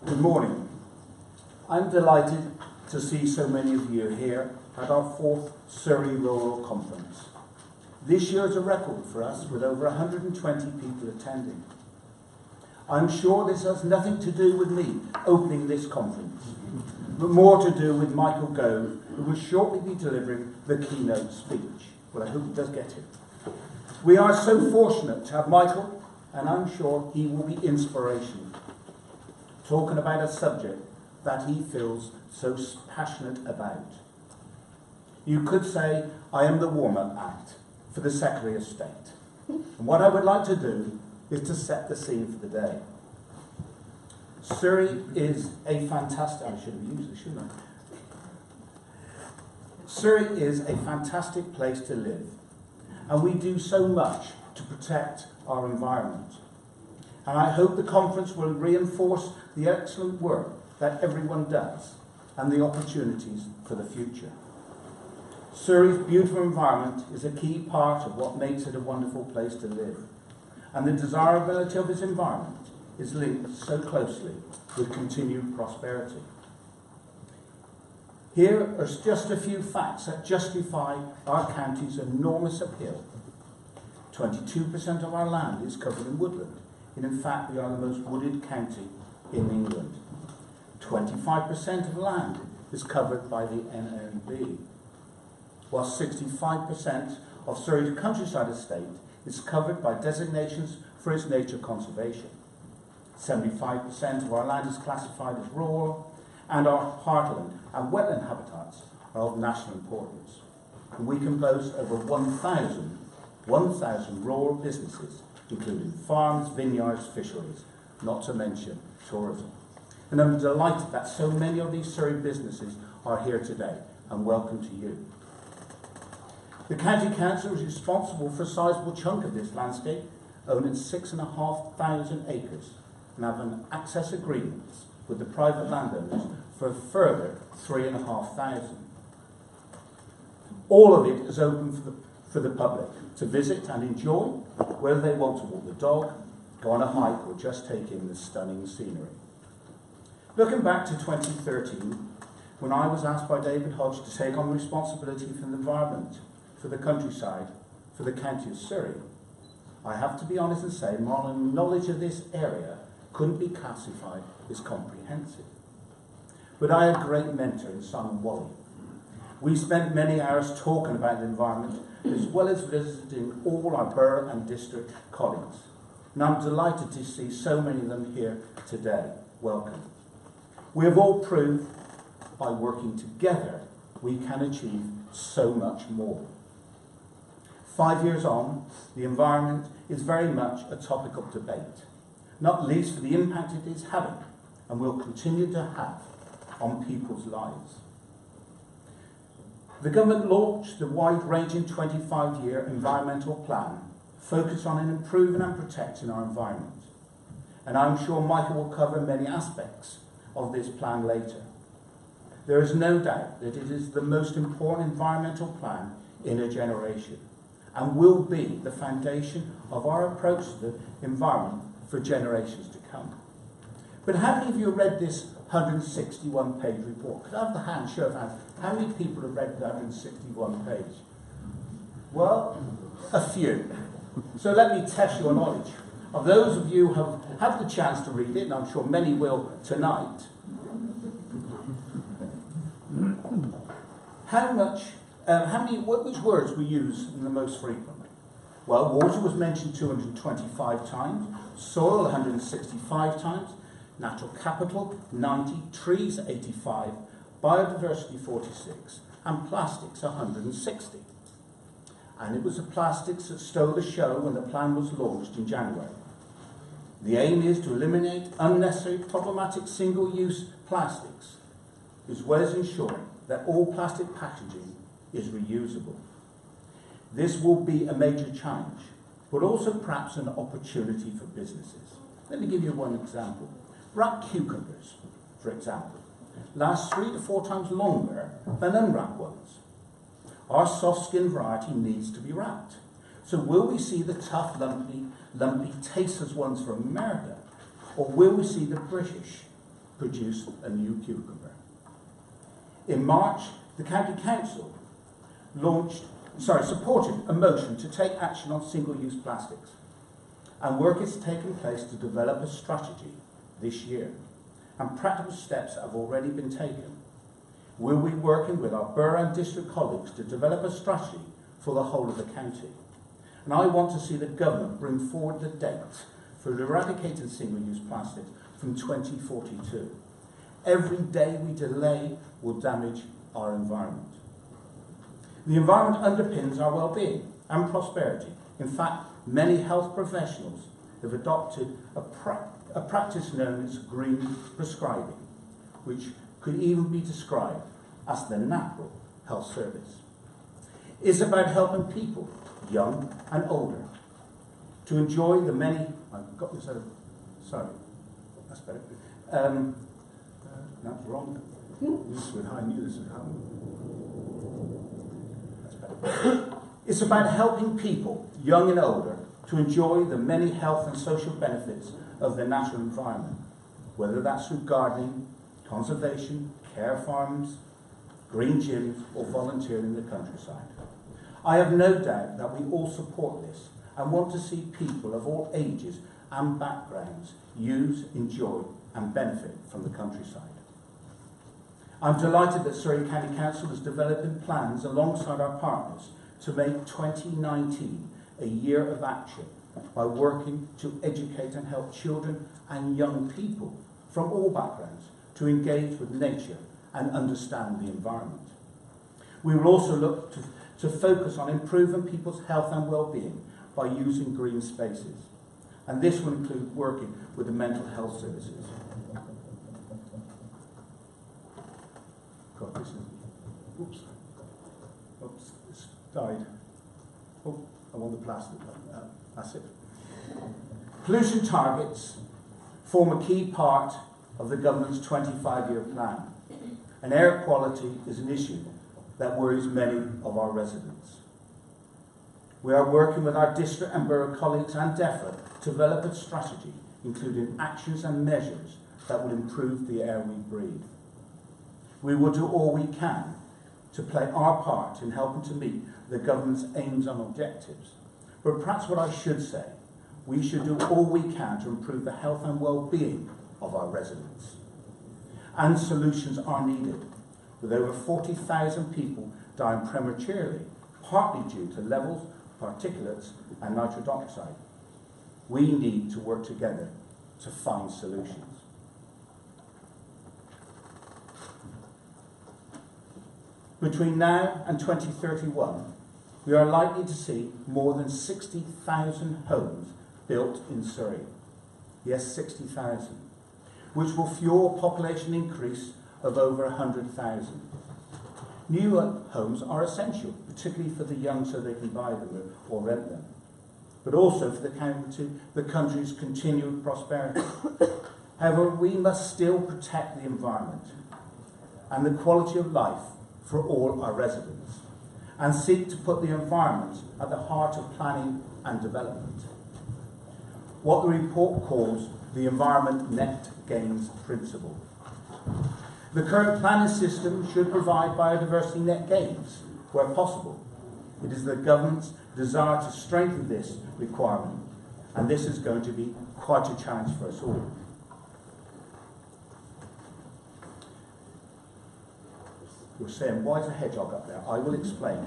Good morning. I'm delighted to see so many of you here at our 4th Surrey Rural Conference. This year is a record for us, with over 120 people attending. I'm sure this has nothing to do with me opening this conference, but more to do with Michael Gove, who will shortly be delivering the keynote speech. Well, I hope he does get it. We are so fortunate to have Michael, and I'm sure he will be inspirational, talking about a subject that he feels so passionate about. You could say, I am the warm-up act for the Secretary of State. And what I would like to do is to set the scene for the day. Surrey is a fantastic... I should have used this, shouldn't I? Surrey is a fantastic place to live, and we do so much to protect our environment. And I hope the conference will reinforce the excellent work that everyone does and the opportunities for the future. Surrey's beautiful environment is a key part of what makes it a wonderful place to live, and the desirability of its environment is linked so closely with continued prosperity. Here are just a few facts that justify our county's enormous appeal. 22% of our land is covered in woodland, and in fact we are the most wooded county in England. 25% of land is covered by the NNB, while 65% of Surrey's countryside estate is covered by designations for its nature conservation. 75% of our land is classified as rural, and our heartland and wetland habitats are of national importance. And we can boast over 1,000 rural businesses, including farms, vineyards, fisheries, not to mention tourism. And I'm delighted that so many of these Surrey businesses are here today, and welcome to you. The County Council is responsible for a sizable chunk of this landscape, owning 6,500 acres, and have an access agreements with the private landowners for a further 3,500. All of it is open for the public to visit and enjoy, whether they want to walk the dog, go on a hike, or just take in the stunning scenery. Looking back to 2013, when I was asked by David Hodge to take on responsibility for the environment, for the countryside, for the county of Surrey, I have to be honest and say my knowledge of this area couldn't be classified as comprehensive. But I had a great mentor in Simon Wally. We spent many hours talking about the environment, as well as visiting all our borough and district colleagues. And I'm delighted to see so many of them here today. Welcome. We have all proved by working together we can achieve so much more. 5 years on, the environment is very much a topic of debate, not least for the impact it is having and will continue to have on people's lives. The government launched the wide-ranging 25-year environmental plan focused on improving and protecting our environment. And I'm sure Michael will cover many aspects of this plan later. There is no doubt that it is the most important environmental plan in a generation and will be the foundation of our approach to the environment for generations to come. But how many of you read this 161-page report? Could I have the show of hands? How many people have read the 161 page? Well, a few. So let me test your knowledge. Of those of you who have had the chance to read it, and I'm sure many will tonight, which words were used in the most frequently? Well, water was mentioned 225 times, soil 165 times, natural capital 90, trees 85, biodiversity 46, and plastics 160. And it was the plastics that stole the show when the plan was launched in January. The aim is to eliminate unnecessary problematic single-use plastics, as well as ensuring that all plastic packaging is reusable. This will be a major challenge, but also perhaps an opportunity for businesses. Let me give you one example. Wrapped cucumbers, for example, last 3 to 4 times longer than unwrapped ones. Our soft-skinned variety needs to be wrapped. So will we see the tough, lumpy, tasteless ones from America? Or will we see the British produce a new cucumber. In March, the County Council supported a motion to take action on single-use plastics, and work is taking place to develop a strategy this year, and practical steps have already been taken. We'll be working with our borough and district colleagues to develop a strategy for the whole of the county. And I want to see the government bring forward the date for eradicating single-use plastics from 2042. Every day we delay will damage our environment. The environment underpins our well-being and prosperity. In fact, many health professionals have adopted a practice known as green prescribing, which could even be described as the natural health service. It's about helping people, young and older, to enjoy the many... I've got this out of... Sorry, that's better. That's wrong. I knew this would happen. That's better. It's about helping people, young and older, to enjoy the many health and social benefits of the natural environment, whether that's through gardening, conservation, care farms, green gyms, or volunteering in the countryside. I have no doubt that we all support this and want to see people of all ages and backgrounds use, enjoy, and benefit from the countryside. I'm delighted that Surrey County Council is developing plans alongside our partners to make 2019 a year of action by working to educate and help children and young people from all backgrounds to engage with nature and understand the environment. We will also look to focus on improving people's health and well-being by using green spaces. And this will include working with the mental health services. God, this is... Oops. Oops, it's died. Oh, I want the plastic. That's it. Pollution targets form a key part of the government's 25-year plan. And air quality is an issue that worries many of our residents. We are working with our district and borough colleagues and DEFRA to develop a strategy, including actions and measures that will improve the air we breathe. We will do all we can to play our part in helping to meet the government's aims and objectives. But perhaps what I should say, we should do all we can to improve the health and well-being of our residents. And solutions are needed, with over 40,000 people dying prematurely, partly due to levels of particulates and nitrous oxide. We need to work together to find solutions. Between now and 2031, we are likely to see more than 60,000 homes built in Surrey. Yes, 60,000, which will fuel a population increase of over 100,000. New homes are essential, particularly for the young so they can buy them or rent them, but also for the country's continued prosperity. However, we must still protect the environment and the quality of life for all our residents, and seek to put the environment at the heart of planning and development. What the report calls the environment net gains principle. The current planning system should provide biodiversity net gains where possible. It is the government's desire to strengthen this requirement, and this is going to be quite a challenge for us all. You're saying, why is a hedgehog up there? I will explain.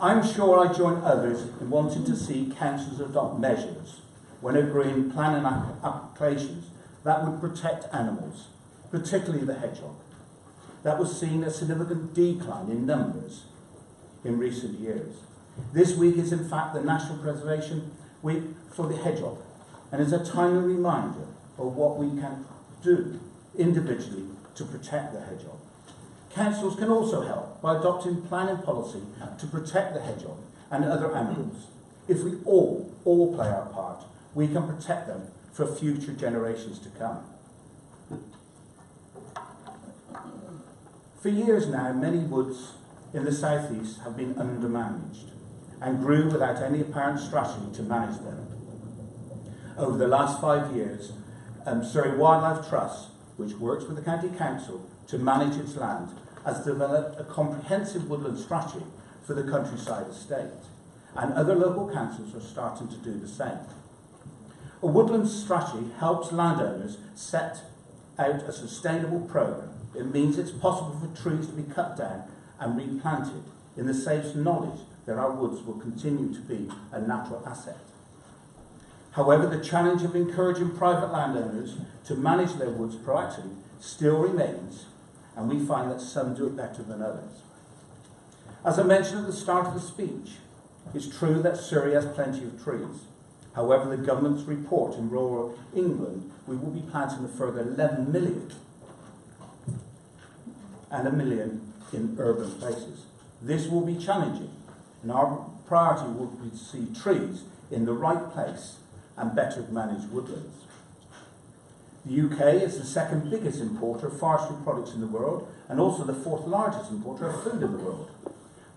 I'm sure I join others in wanting to see councils adopt measures when agreeing planning applications that would protect animals, particularly the hedgehog, that was seen a significant decline in numbers in recent years. This week is in fact the National Preservation Week for the hedgehog, and is a timely reminder of what we can do individually to protect the hedgehog. Councils can also help by adopting planning policy to protect the hedgehog and other animals. If we all play our part, we can protect them for future generations to come. For years now, many woods in the southeast have been undermanaged and grew without any apparent strategy to manage them. Over the last 5 years, Surrey Wildlife Trust which works with the County Council to manage its land, has developed a comprehensive woodland strategy for the countryside estate, and other local councils are starting to do the same. A woodland strategy helps landowners set out a sustainable programme. It means it's possible for trees to be cut down and replanted in the safe knowledge that our woods will continue to be a natural asset. However, the challenge of encouraging private landowners to manage their woods proactively still remains, and we find that some do it better than others. As I mentioned at the start of the speech, it's true that Surrey has plenty of trees. However, the government's report in rural England, we will be planting a further 11 million and 1 million in urban places. This will be challenging, and our priority will be to see trees in the right place and better managed woodlands. The UK is the second biggest importer of forestry products in the world, and also the fourth largest importer of food in the world.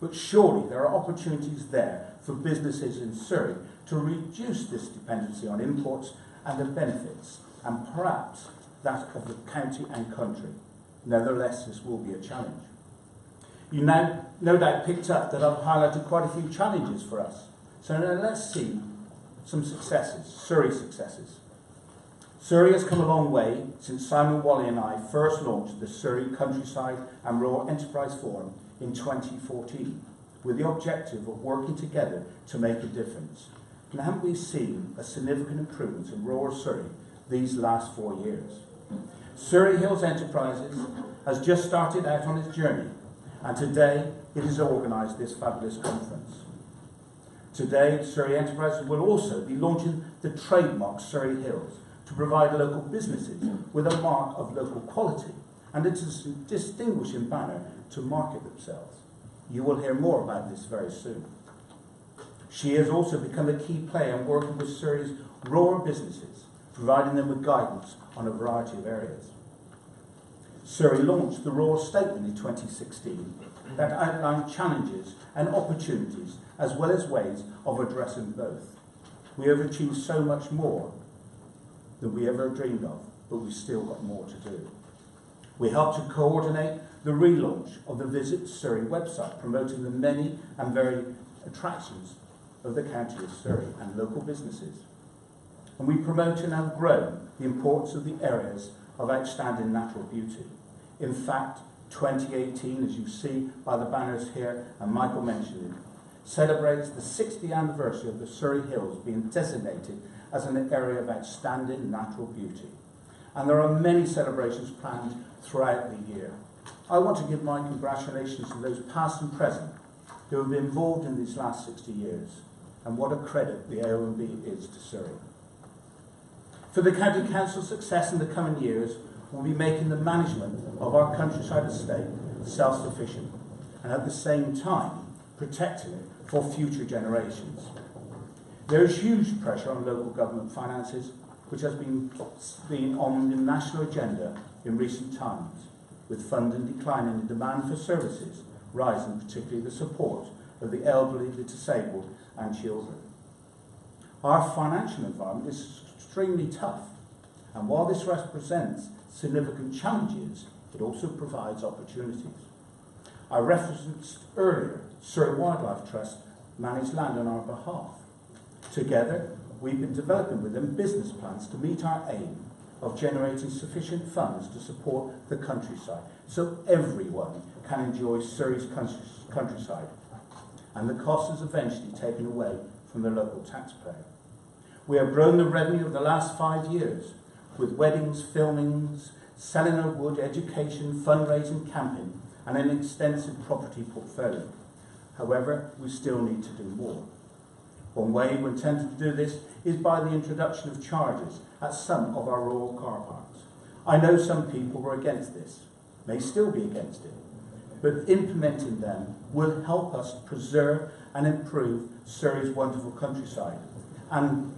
But surely there are opportunities there for businesses in Surrey to reduce this dependency on imports and the benefits, and perhaps that of the county and country. Nevertheless, this will be a challenge. You now no doubt picked up that I've highlighted quite a few challenges for us. So now let's see some successes, Surrey successes. Surrey has come a long way since Simon Wally and I first launched the Surrey Countryside and Rural Enterprise Forum in 2014, with the objective of working together to make a difference. And haven't we seen a significant improvement in rural Surrey these last 4 years? Surrey Hills Enterprises has just started out on its journey, and today it has organised this fabulous conference. Today, Surrey Enterprises will also be launching the trademark Surrey Hills to provide local businesses with a mark of local quality and a distinguishing banner to market themselves. You will hear more about this very soon. She has also become a key player in working with Surrey's rural businesses, providing them with guidance on a variety of areas. Surrey launched the Rural Statement in 2016 that outlined challenges and opportunities as well as ways of addressing both. We have achieved so much more than we ever dreamed of, but we've still got more to do. We helped to coordinate the relaunch of the Visit Surrey website, promoting the many and varied attractions of the county of Surrey and local businesses. And we promote and have grown the importance of the areas of outstanding natural beauty. In fact, 2018, as you see by the banners here, and Michael mentioned it, celebrates the 60th anniversary of the Surrey Hills being designated as an area of outstanding natural beauty. And there are many celebrations planned throughout the year. I want to give my congratulations to those past and present who have been involved in these last 60 years, and what a credit the AONB is to Surrey. For the County Council's success in the coming years, we'll be making the management of our countryside estate self-sufficient, and at the same time protecting it for future generations. There is huge pressure on local government finances, which has been on the national agenda in recent times, with funding declining and demand for services rising, particularly the support of the elderly, the disabled and children. Our financial environment is extremely tough, and while this represents significant challenges, it also provides opportunities. I referenced earlier Surrey Wildlife Trust manage land on our behalf. Together, we've been developing with them business plans to meet our aim of generating sufficient funds to support the countryside, so everyone can enjoy Surrey's countryside, and the cost is eventually taken away from the local taxpayer. We have grown the revenue of the last 5 years with weddings, filmings, selling of wood, education, fundraising, camping, and an extensive property portfolio. However, we still need to do more. One way we intend to do this is by the introduction of charges at some of our rural car parks. I know some people were against this, may still be against it, but implementing them will help us preserve and improve Surrey's wonderful countryside, and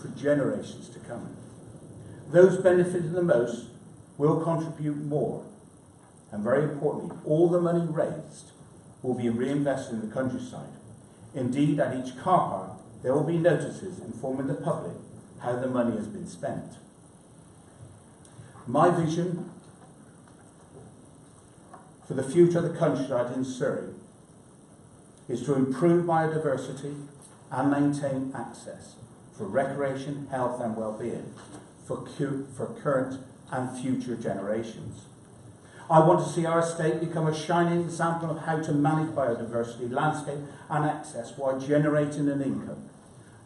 for generations to come. Those benefiting the most will contribute more, and very importantly, all the money raised will be reinvested in the countryside. Indeed, at each car park, there will be notices informing the public how the money has been spent. My vision for the future of the countryside in Surrey is to improve biodiversity and maintain access for recreation, health and well-being for current and future generations. I want to see our estate become a shining example of how to manage biodiversity, landscape and access while generating an income.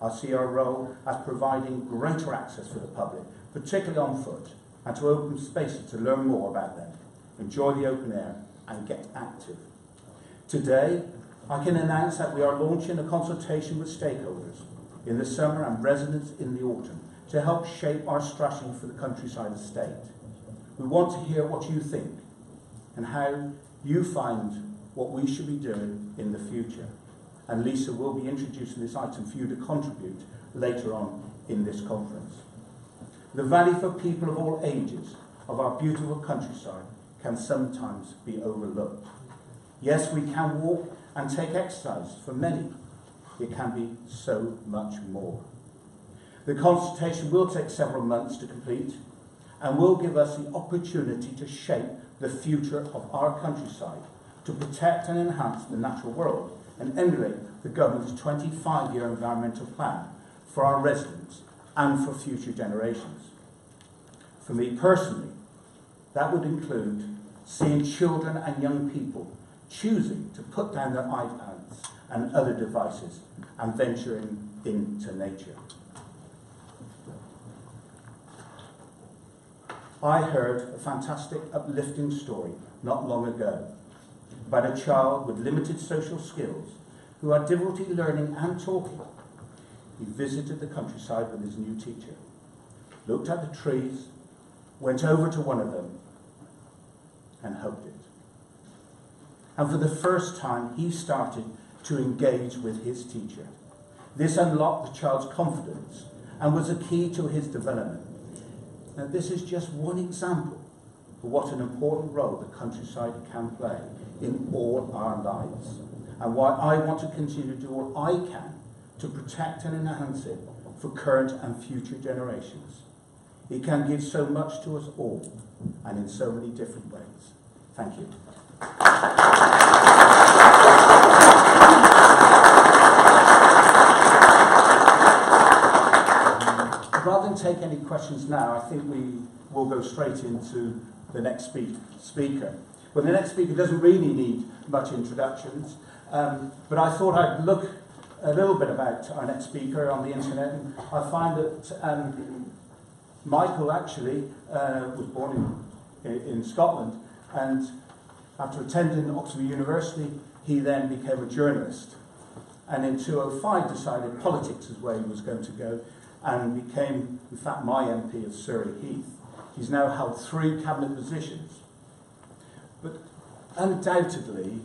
I see our role as providing greater access for the public, particularly on foot, and to open spaces to learn more about them, enjoy the open air and get active. Today, I can announce that we are launching a consultation with stakeholders in the summer and residents in the autumn to help shape our strategy for the countryside estate. We want to hear what you think and how you find what we should be doing in the future. And Lisa will be introducing this item for you to contribute later on in this conference. The value for people of all ages of our beautiful countryside can sometimes be overlooked. Yes, we can walk and take exercise. For many, it can be so much more. The consultation will take several months to complete and will give us the opportunity to shape the future of our countryside, to protect and enhance the natural world and emulate the government's 25-year environmental plan for our residents and for future generations. For me personally, that would include seeing children and young people choosing to put down their iPads and other devices and venturing into nature. I heard a fantastic, uplifting story not long ago about a child with limited social skills who had difficulty learning and talking. He visited the countryside with his new teacher, looked at the trees, went over to one of them and hugged it. And for the first time, he started to engage with his teacher. This unlocked the child's confidence and was a key to his development. Now, this is just one example of what an important role the countryside can play in all our lives, and why I want to continue to do what I can to protect and enhance it for current and future generations. It can give so much to us all, and in so many different ways. Thank you. Rather than take any questions now, I think we will go straight into the next speaker. Well, the next speaker doesn't really need much introductions, but I thought I'd look a little bit about our next speaker on the internet, and I find that Michael actually was born in Scotland, and after attending Oxford University, he then became a journalist, and in 2005 decided politics is where he was going to go, and became, in fact, my MP of Surrey Heath. He's now held 3 cabinet positions. But undoubtedly,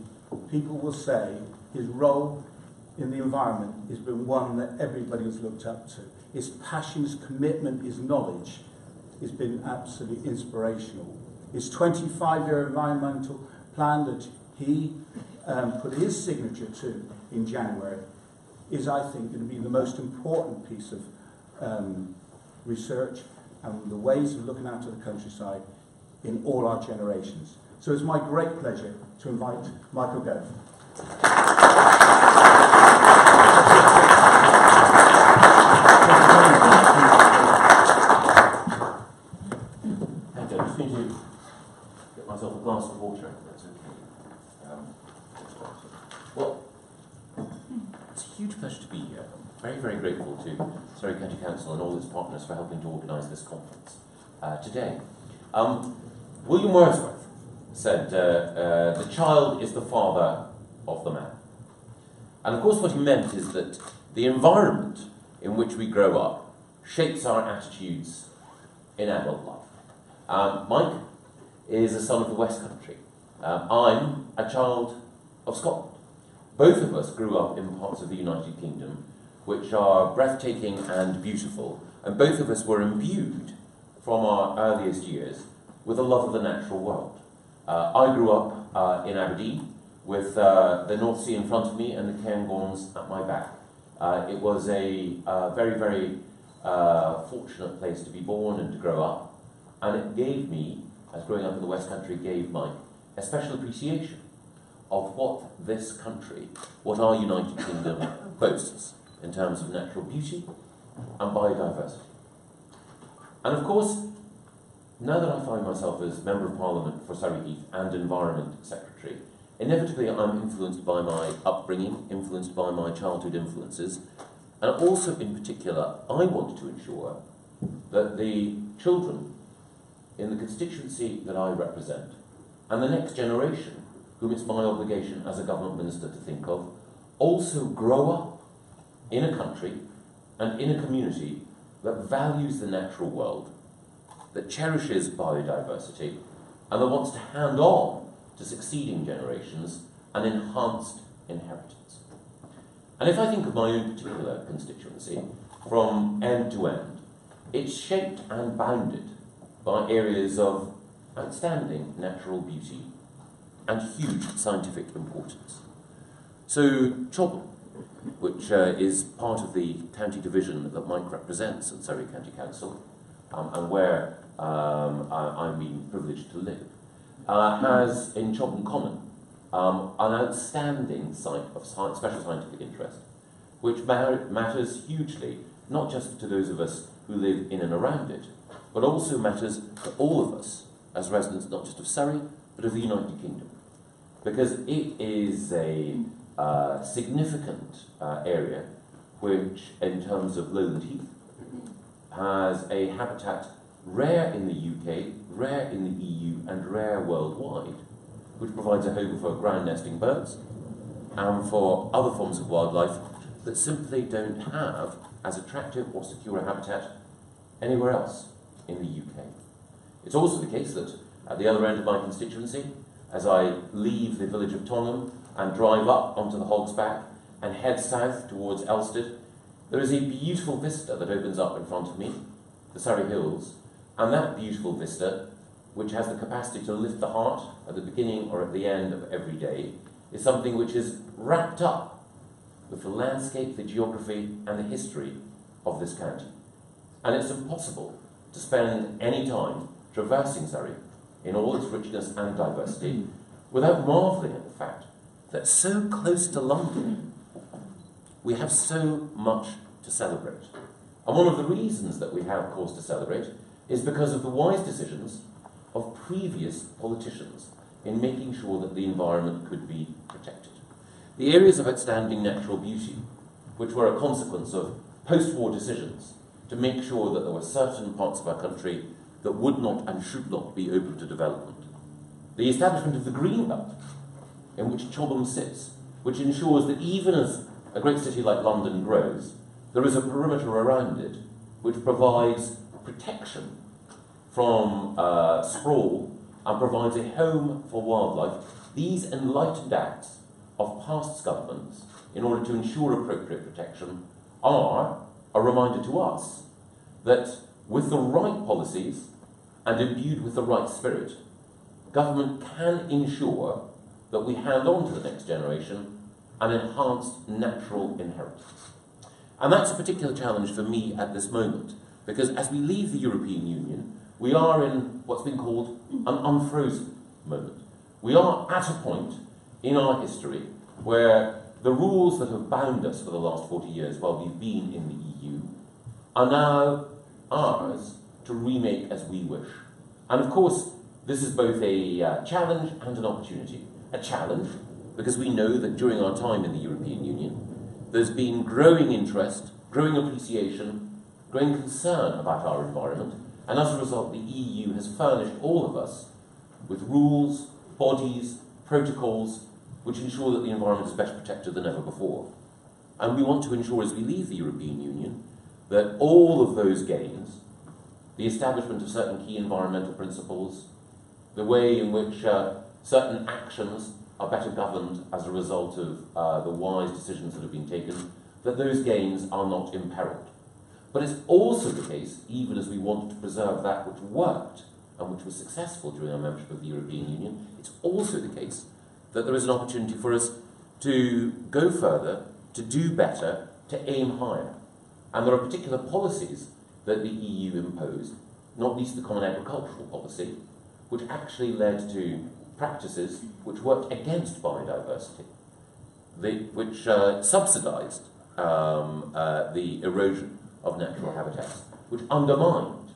people will say his role in the environment has been one that everybody has looked up to. His passion, his commitment, his knowledge has been absolutely inspirational. His 25-year environmental plan that he put his signature to in January is, I think, going to be the most important piece of research and the ways of looking after the countryside in all our generations. So it's my great pleasure to invite Michael Gove. Thank you. I just need to get myself a glass of water, if that's okay. Well, it's a huge pleasure to be here. Very, very grateful to Surrey County Council and all its partners for helping to organise this conference today. William Wordsworth said, the child is the father of the man. And of course what he meant is that the environment in which we grow up shapes our attitudes in adult life. Mike is a son of the West Country. I'm a child of Scotland. Both of us grew up in parts of the United Kingdom which are breathtaking and beautiful, and both of us were imbued from our earliest years with a love of the natural world. I grew up in Aberdeen with the North Sea in front of me and the Cairngorms at my back. It was a very, very fortunate place to be born and to grow up, And it gave me, as growing up in the West Country, gave Mike a special appreciation of what this country, what our United Kingdom boasts in terms of natural beauty and biodiversity. And of course, now that I find myself as Member of Parliament for Surrey Heath and Environment Secretary, inevitably I'm influenced by my upbringing, influenced by my childhood influences, and also in particular, I want to ensure that the children in the constituency that I represent and the next generation, whom it's my obligation as a government minister to think of, also grow up in a country and in a community that values the natural world, that cherishes biodiversity, and that wants to hand on to succeeding generations an enhanced inheritance. And if I think of my own particular constituency, from end to end, it's shaped and bounded by areas of outstanding natural beauty and huge scientific importance. So Chobham, which is part of the county division that Mike represents at Surrey County Council, and where I'm being privileged to live, has in Chobham Common an outstanding site of special scientific interest, which matters hugely, not just to those of us who live in and around it, but also matters to all of us as residents not just of Surrey, but of the United Kingdom. Because it is a significant area which, in terms of lowland heath, has a habitat rare in the UK, rare in the EU, and rare worldwide, which provides a home for ground nesting birds and for other forms of wildlife that simply don't have as attractive or secure a habitat anywhere else in the UK. It's also the case that at the other end of my constituency, as I leave the village of Tongham and drive up onto the Hog's Back and head south towards Elsted, there is a beautiful vista that opens up in front of me, the Surrey Hills, and that beautiful vista, which has the capacity to lift the heart at the beginning or at the end of every day, is something which is wrapped up with the landscape, the geography, and the history of this county. And it's impossible to spend any time traversing Surrey in all its richness and diversity without marvelling at the fact that so close to London, we have so much to celebrate. And one of the reasons that we have cause to celebrate is because of the wise decisions of previous politicians in making sure that the environment could be protected. The areas of outstanding natural beauty, which were a consequence of post-war decisions to make sure that there were certain parts of our country that would not and should not be open to development. The establishment of the green belt, in which Chobham sits, which ensures that even as a great city like London grows, there is a perimeter around it which provides protection from sprawl and provides a home for wildlife. These enlightened acts of past governments, in order to ensure appropriate protection, are a reminder to us that with the right policies and imbued with the right spirit, government can ensure that we hand on to the next generation an enhanced natural inheritance. And that's a particular challenge for me at this moment, because as we leave the European Union, we are in what's been called an unfrozen moment. We are at a point in our history where the rules that have bound us for the last 40 years while we've been in the EU are now ours to remake as we wish. And of course, this is both a challenge and an opportunity. A challenge, because we know that during our time in the European Union, there's been growing interest, growing appreciation, growing concern about our environment, and as a result, the EU has furnished all of us with rules, bodies, protocols, which ensure that the environment is better protected than ever before. And we want to ensure, as we leave the European Union, that all of those gains, the establishment of certain key environmental principles, the way in which certain actions are better governed as a result of the wise decisions that have been taken, that those gains are not imperiled. But it's also the case, even as we want to preserve that which worked and which was successful during our membership of the European Union, it's also the case that there is an opportunity for us to go further, to do better, to aim higher. And there are particular policies that the EU imposed not least the Common Agricultural Policy, which actually led to practices which worked against biodiversity, which subsidised the erosion of natural habitats, which undermined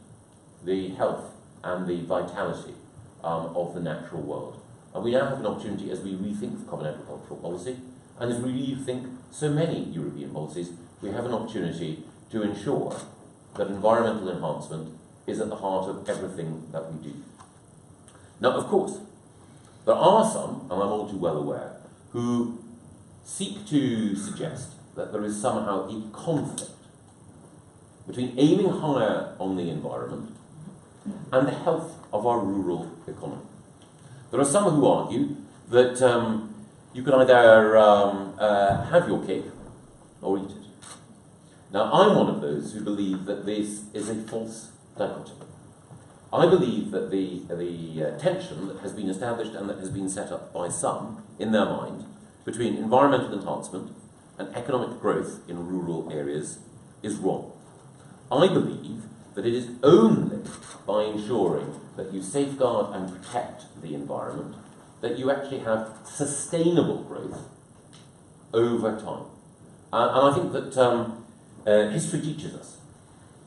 the health and the vitality of the natural world. And we now have an opportunity, as we rethink the Common Agricultural Policy, and as we rethink so many European policies, we have an opportunity to ensure that environmental enhancement is at the heart of everything that we do. Now, of course, there are some, and I'm all too well aware, who seek to suggest that there is somehow a conflict between aiming higher on the environment and the health of our rural economy. There are some who argue that you can either have your cake or eat it. Now, I'm one of those who believe that this is a false dichotomy. I believe that the tension that has been established and that has been set up by some in their mind between environmental enhancement and economic growth in rural areas is wrong. I believe that it is only by ensuring that you safeguard and protect the environment that you actually have sustainable growth over time. And I think that history teaches us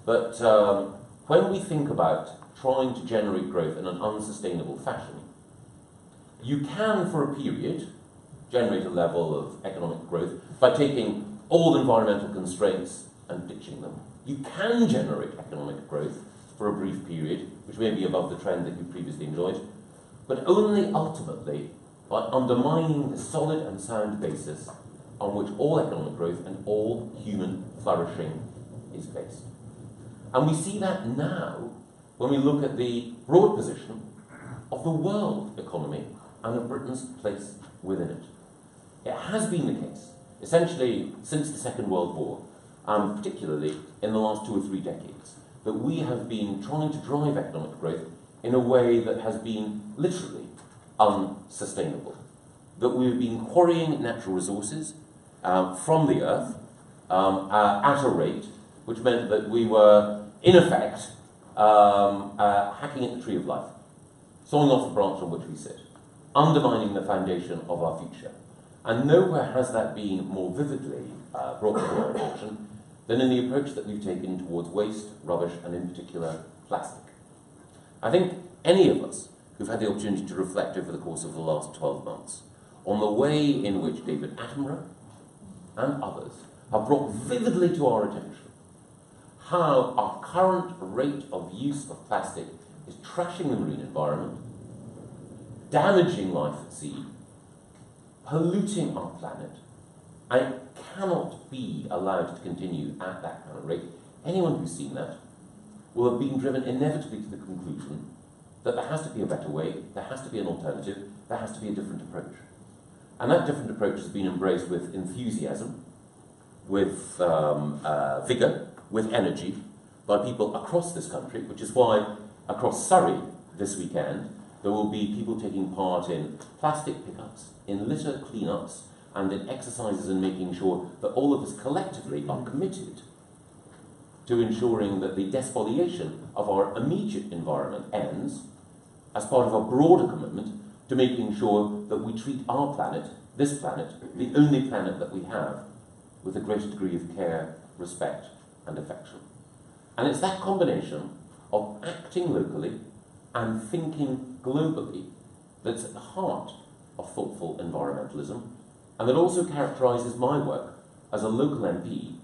that when we think about trying to generate growth in an unsustainable fashion, you can, for a period, generate a level of economic growth by taking all environmental constraints and ditching them. You can generate economic growth for a brief period, which may be above the trend that you previously enjoyed, but only ultimately by undermining the solid and sound basis on which all economic growth and all human flourishing is based. And we see that now when we look at the broad position of the world economy and of Britain's place within it. It has been the case, essentially since the Second World War, and particularly in the last 2 or 3 decades, that we have been trying to drive economic growth in a way that has been literally unsustainable. That we've been quarrying natural resources from the earth at a rate which meant that we were, in effect, hacking at the tree of life, sawing off the branch on which we sit, undermining the foundation of our future. And nowhere has that been more vividly brought to our attention than in the approach that we've taken towards waste, rubbish, and in particular, plastic. I think any of us who've had the opportunity to reflect over the course of the last 12 months on the way in which David Attenborough and others have brought vividly to our attention how our current rate of use of plastic is trashing the marine environment, damaging life at sea, polluting our planet, and it cannot be allowed to continue at that kind of rate. Anyone who's seen that will have been driven inevitably to the conclusion that there has to be a better way, there has to be an alternative, there has to be a different approach. And that different approach has been embraced with enthusiasm, with vigour, with energy by people across this country, which is why across Surrey this weekend there will be people taking part in plastic pickups, in litter cleanups, and in exercises in making sure that all of us collectively are committed to ensuring that the despoliation of our immediate environment ends as part of a broader commitment to making sure that we treat our planet, this planet, the only planet that we have, with a greater degree of care, respect, and affection. And it's that combination of acting locally and thinking globally that's at the heart of thoughtful environmentalism, and that also characterises my work as a local MP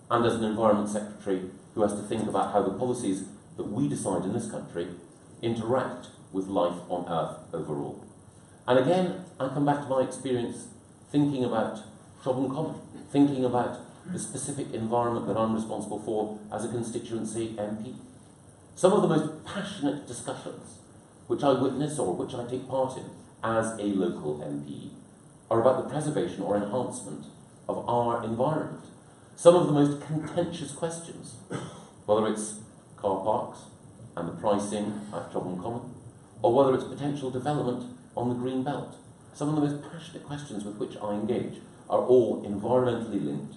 and as an Environment Secretary who has to think about how the policies that we decide in this country interact with life on Earth overall. And again, I come back to my experience thinking about Chobham Common, thinking about the specific environment that I'm responsible for as a constituency MP. Some of the most passionate discussions which I witness or which I take part in as a local MP are about the preservation or enhancement of our environment. Some of the most contentious questions, whether it's car parks and the pricing at Chobham Common, or whether it's potential development on the Green Belt, some of the most passionate questions with which I engage are all environmentally linked.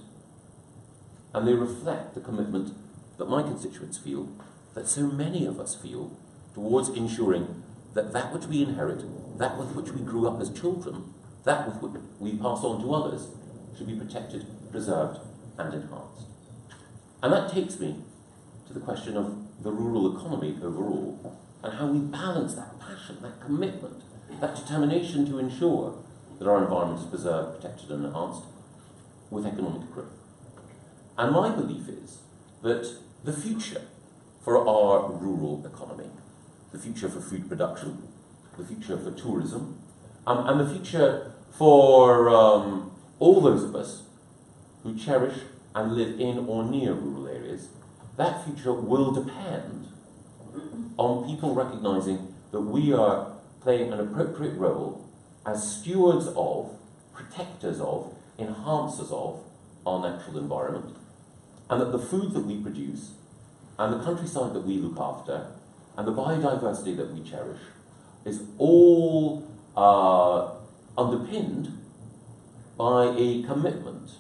And they reflect the commitment that my constituents feel that so many of us feel towards ensuring that that which we inherit, that with which we grew up as children, that with which we pass on to others, should be protected, preserved, and enhanced. And that takes me to the question of the rural economy overall, and how we balance that passion, that commitment, that determination to ensure that our environment is preserved, protected, and enhanced with economic growth. And my belief is that the future for our rural economy, the future for food production, the future for tourism, and the future for all those of us who cherish and live in or near rural areas, that future will depend on people recognising that we are playing an appropriate role as stewards of, protectors of, enhancers of our natural environment, and that the food that we produce, and the countryside that we look after, and the biodiversity that we cherish, is all underpinned by a commitment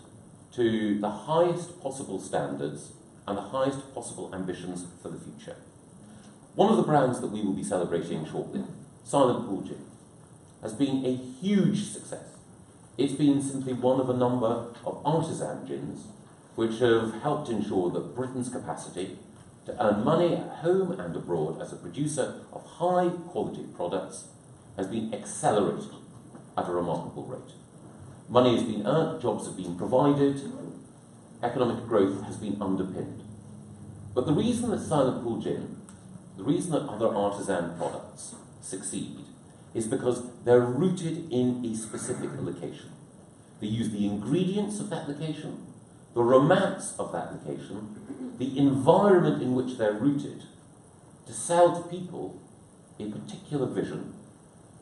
to the highest possible standards and the highest possible ambitions for the future. One of the brands that we will be celebrating shortly, Silent Pool Gin, has been a huge success. It's been simply one of a number of artisan gins which have helped ensure that Britain's capacity to earn money at home and abroad as a producer of high quality products has been accelerated at a remarkable rate. Money has been earned, jobs have been provided, economic growth has been underpinned. But the reason that Silent Pool Gin, the reason that other artisan products succeed, is because they're rooted in a specific location. They use the ingredients of that location, the romance of that location, the environment in which they're rooted, to sell to people a particular vision,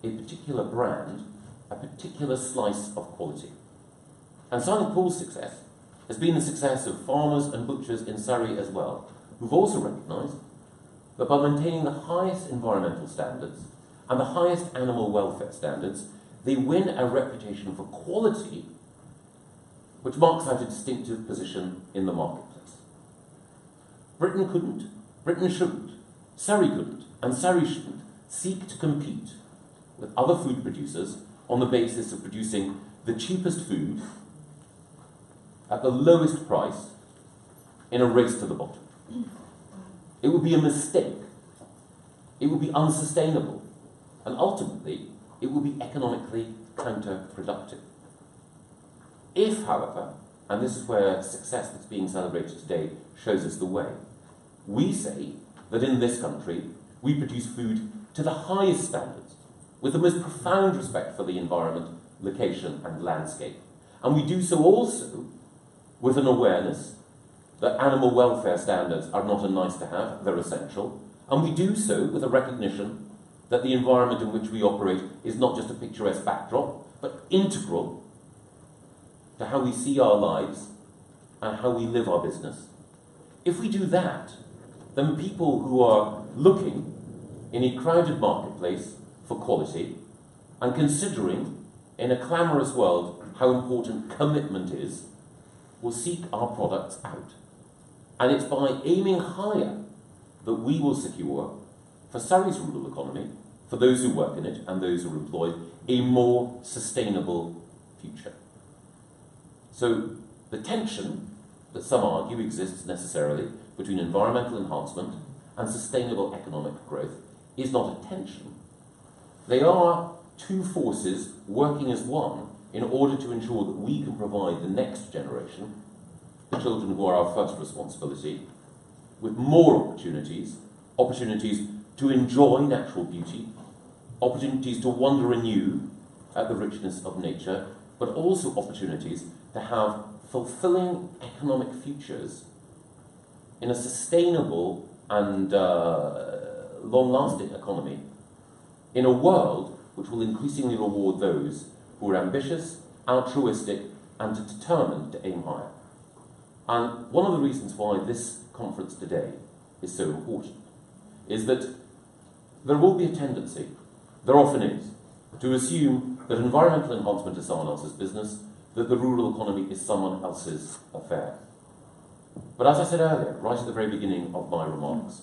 a particular brand, a particular slice of quality. And Silent Pool's success has been the success of farmers and butchers in Surrey as well, who've also recognised that by maintaining the highest environmental standards and the highest animal welfare standards, they win a reputation for quality which marks out a distinctive position in the marketplace. Britain couldn't, Britain shouldn't, Surrey couldn't, and Surrey shouldn't seek to compete with other food producers on the basis of producing the cheapest food at the lowest price in a race to the bottom. It would be a mistake. It would be unsustainable. And ultimately, it would be economically counterproductive. If, however, and this is where success that's being celebrated today shows us the way, we say that in this country, we produce food to the highest standards, with the most profound respect for the environment, location, and landscape. And we do so also with an awareness that animal welfare standards are not a nice to have, they're essential. And we do so with a recognition that the environment in which we operate is not just a picturesque backdrop, but integral to how we see our lives and how we live our business. If we do that, then people who are looking in a crowded marketplace for quality and considering in a clamorous world how important commitment is, will seek our products out. And it's by aiming higher that we will secure, for Surrey's rural economy, for those who work in it and those who are employed, a more sustainable future. So the tension that some argue exists necessarily between environmental enhancement and sustainable economic growth is not a tension. They are two forces working as one in order to ensure that we can provide the next generation, the children who are our first responsibility, with more opportunities, opportunities to enjoy natural beauty, opportunities to wonder anew at the richness of nature, but also opportunities to have fulfilling economic futures in a sustainable and long-lasting economy in a world which will increasingly reward those who are ambitious, altruistic, and determined to aim higher. And one of the reasons why this conference today is so important is that there will be a tendency, there often is, to assume that environmental enhancement is someone else's business, that the rural economy is someone else's affair. But as I said earlier, right at the very beginning of my remarks,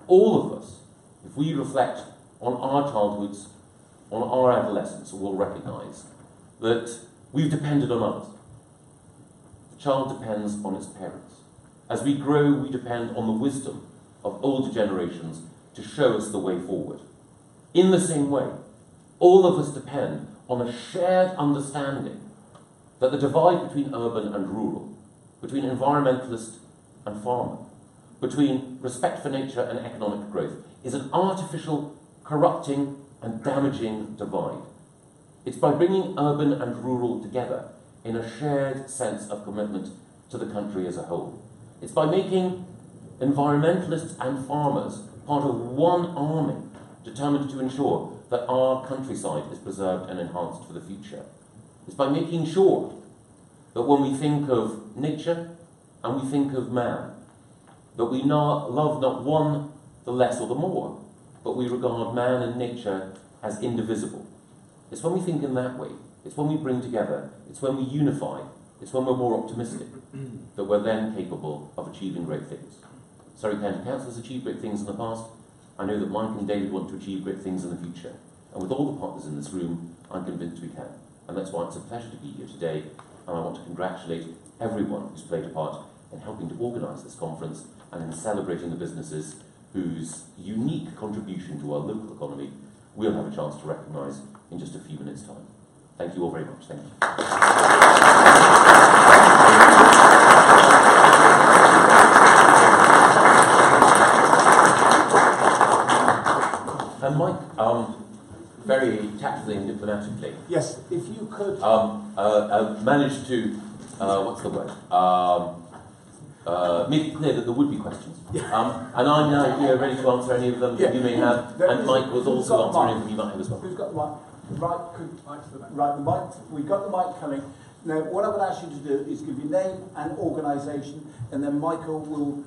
all of us, if we reflect on our childhoods, on our adolescence, will recognise that we've depended on others. The child depends on its parents. As we grow, we depend on the wisdom of older generations to show us the way forward. In the same way, all of us depend on a shared understanding that the divide between urban and rural, between environmentalist and farmer, between respect for nature and economic growth, is an artificial, corrupting and damaging divide. It's by bringing urban and rural together in a shared sense of commitment to the country as a whole. It's by making environmentalists and farmers part of one army determined to ensure that our countryside is preserved and enhanced for the future. It's by making sure that when we think of nature and we think of man, that we love not one the less or the more, but we regard man and nature as indivisible. It's when we think in that way, it's when we bring together, it's when we unify, it's when we're more optimistic, that we're then capable of achieving great things. Surrey County Council has achieved great things in the past. I know that Mike and David want to achieve great things in the future. And with all the partners in this room, I'm convinced we can. And that's why it's a pleasure to be here today. And I want to congratulate everyone who's played a part in helping to organise this conference and in celebrating the businesses whose unique contribution to our local economy we'll have a chance to recognise in just a few minutes' time. Thank you all very much. Thank you. And Mike, very tactfully and diplomatically. Yes, if you could. Managed to, what's the word? Make it clear that there would be questions. And I'm now here ready to answer any of them that you may have. And Mike was also answering anything you might have as well. Who's got the mic? Right, the mic. We've got the mic coming. Now, what I would ask you to do is give your name and organisation, and then Michael will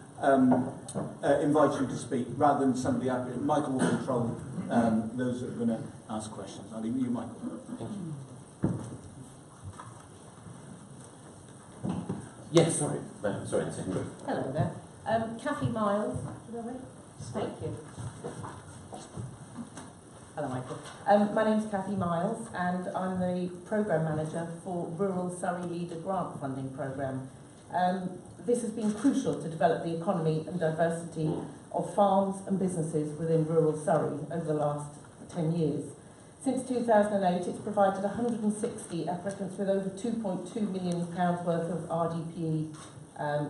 invite you to speak, rather than somebody out there. Michael will control those that are going to ask questions. I'll leave you, Michael. Thank you. Yes, sorry. No, sorry, in the second row. Hello there. Kathy Miles. Thank you. Hello, Michael. My name's Kathy Miles, and I'm the Programme Manager for Rural Surrey Leader Grant Funding Programme. This has been crucial to develop the economy and diversity of farms and businesses within rural Surrey over the last 10 years. Since 2008, it's provided 160 applicants with over £2.2 million worth of RDP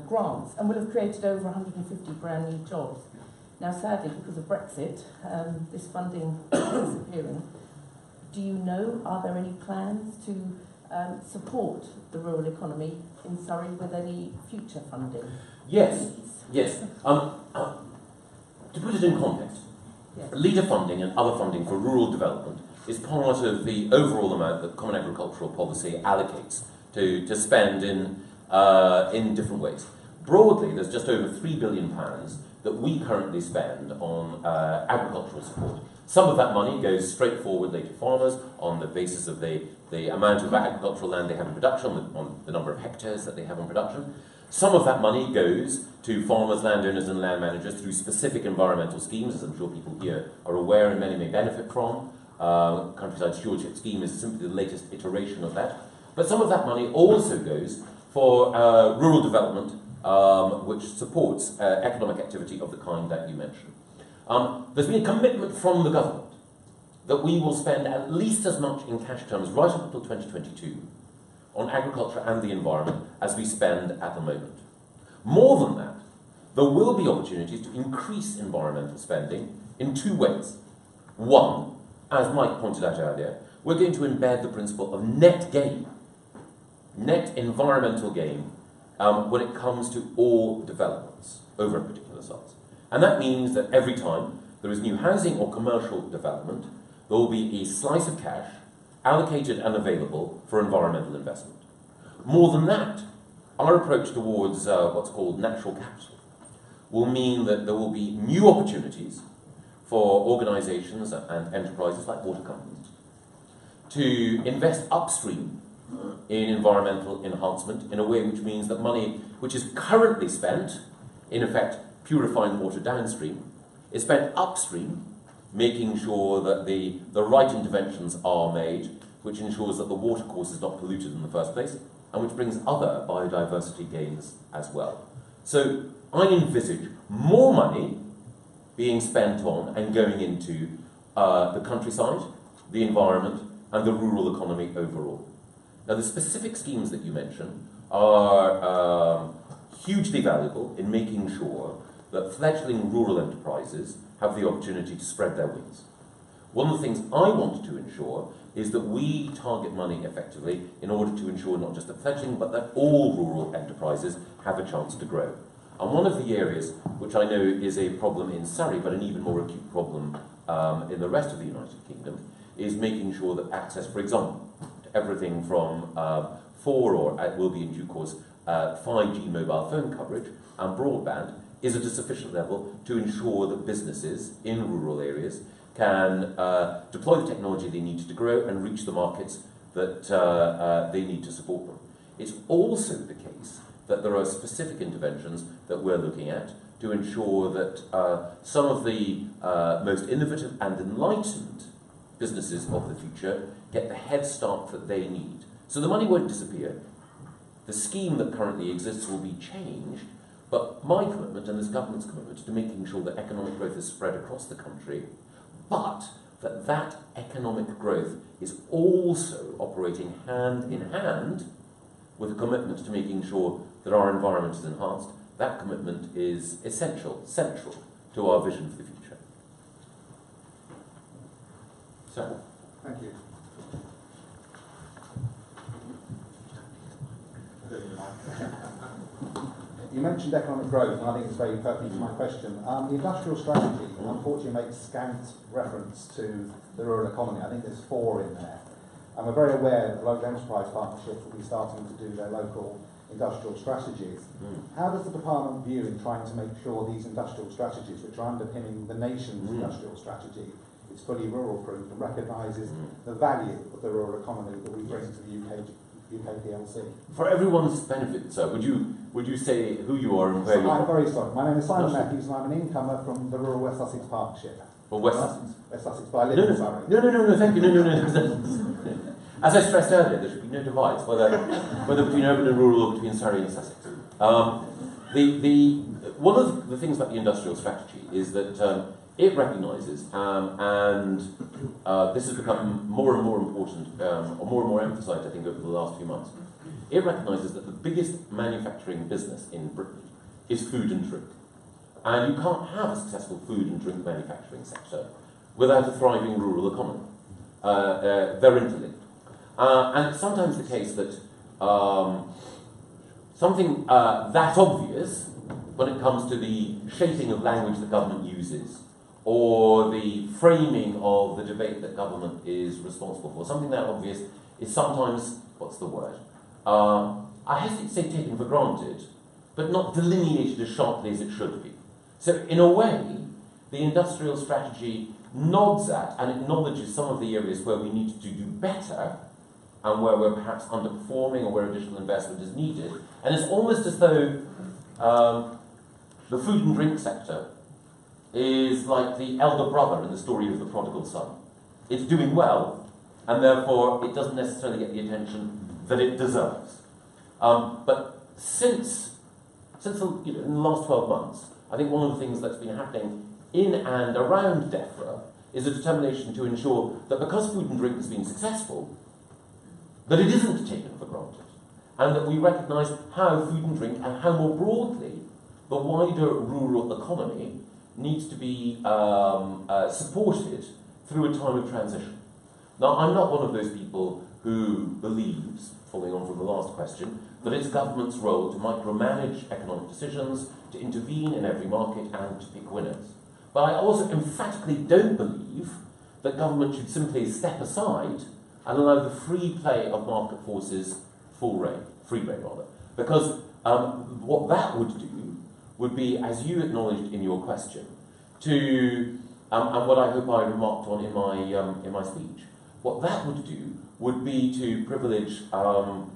grants, and will have created over 150 brand new jobs. Now, sadly, because of Brexit, this funding is disappearing. Do you know, are there any plans to support the rural economy in Surrey with any future funding? Yes, yes. To put it in context, yes. Leader funding and other funding for rural development is part of the overall amount that Common Agricultural Policy allocates to spend in different ways. Broadly, there's just over £3 billion that we currently spend on agricultural support. Some of that money goes straightforwardly to farmers on the basis of the amount of agricultural land they have in production, on the number of hectares that they have in production. Some of that money goes to farmers, landowners and land managers through specific environmental schemes, as I'm sure people here are aware and many may benefit from. Countryside Stewardship Scheme is simply the latest iteration of that. But some of that money also goes for rural development, which supports economic activity of the kind that you mentioned. There's been a commitment from the government that we will spend at least as much in cash terms right up until 2022 on agriculture and the environment as we spend at the moment. More than that, there will be opportunities to increase environmental spending in two ways. One, as Mike pointed out earlier, we're going to embed the principle of net gain, net environmental gain, when it comes to all developments over a particular size. And that means that every time there is new housing or commercial development, there will be a slice of cash allocated and available for environmental investment. More than that, our approach towards what's called natural capital will mean that there will be new opportunities for organisations and enterprises like water companies to invest upstream in environmental enhancement in a way which means that money which is currently spent, in effect, purifying water downstream, is spent upstream, making sure that the right interventions are made, which ensures that the watercourse is not polluted in the first place, and which brings other biodiversity gains as well. So I envisage more money being spent on and going into the countryside, the environment, and the rural economy overall. Now, the specific schemes that you mention are hugely valuable in making sure that fledgling rural enterprises have the opportunity to spread their wings. One of the things I want to ensure is that we target money effectively in order to ensure not just the fledgling, but that all rural enterprises have a chance to grow. And one of the areas which I know is a problem in Surrey, but an even more acute problem in the rest of the United Kingdom, is making sure that access, for example, to everything from 4 or will be in due course 5G mobile phone coverage and broadband is at a sufficient level to ensure that businesses in rural areas can deploy the technology they need to grow and reach the markets that they need to support them. It's also the case that there are specific interventions that we're looking at to ensure that some of the most innovative and enlightened businesses of the future get the head start that they need. So the money won't disappear. The scheme that currently exists will be changed, but my commitment and this government's commitment to making sure that economic growth is spread across the country, but that economic growth is also operating hand in hand with a commitment to making sure that our environment is enhanced. That commitment is essential, central to our vision for the future. So, thank you. You mentioned economic growth, and I think it's very pertinent to my question. The industrial strategy, unfortunately, makes scant reference to the rural economy. I think there's 4 in there. And we're very aware that the local enterprise partnerships will be starting to do their local industrial strategies. How does the department view in trying to make sure these industrial strategies, which are underpinning the nation's industrial strategy, is fully rural-proof and recognises the value of the rural economy that we bring to the UK PLC? for everyone's benefit, sir, would you say who you are and where you I'm are? very sorry. My name is Simon Matthews and I'm an incomer from the Rural West Sussex Partnership. For West Sussex? West Sussex, but I live in Surrey. No, thank you. No. As I stressed earlier, there should be no divides, whether between urban and rural or between Surrey and Sussex. One of the things about the industrial strategy is that it recognises, and this has become more and more important, or more and more emphasised, I think, over the last few months. It recognises that the biggest manufacturing business in Britain is food and drink. And you can't have a successful food and drink manufacturing sector without a thriving rural economy. They're interlinked. And it's sometimes the case that something that obvious, when it comes to the shaping of language that government uses, or the framing of the debate that government is responsible for, something that obvious is sometimes, what's the word? I hesitate to say taken for granted, but not delineated as sharply as it should be. So in a way, the industrial strategy nods at and acknowledges some of the areas where we need to do better and where we're perhaps underperforming or where additional investment is needed. And it's almost as though the food and drink sector is like the elder brother in the story of the prodigal son. It's doing well, and therefore it doesn't necessarily get the attention that it deserves. But since in the last 12 months, I think one of the things that's been happening in and around DEFRA is a determination to ensure that because food and drink has been successful, that it isn't taken for granted, and that we recognise how food and drink and how more broadly the wider rural economy needs to be supported through a time of transition. Now, I'm not one of those people who believes, following on from the last question, that it's government's role to micromanage economic decisions, to intervene in every market and to pick winners. But I also emphatically don't believe that government should simply step aside and allow the free play of market forces free rein rather. Because what that would do would be, as you acknowledged in your question, to and what I hope I remarked on in my speech, what that would do would be to privilege certain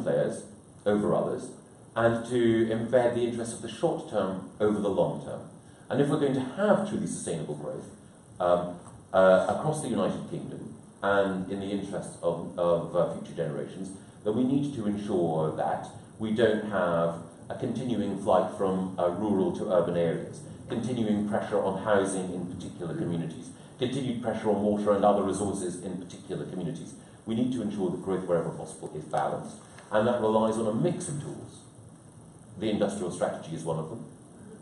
players over others, and to embed the interests of the short term over the long term. And if we're going to have truly sustainable growth across the United Kingdom and in the interest of future generations, then we need to ensure that we don't have a continuing flight from rural to urban areas, continuing pressure on housing in particular communities, continued pressure on water and other resources in particular communities. We need to ensure that growth wherever possible is balanced, and that relies on a mix of tools. The industrial strategy is one of them.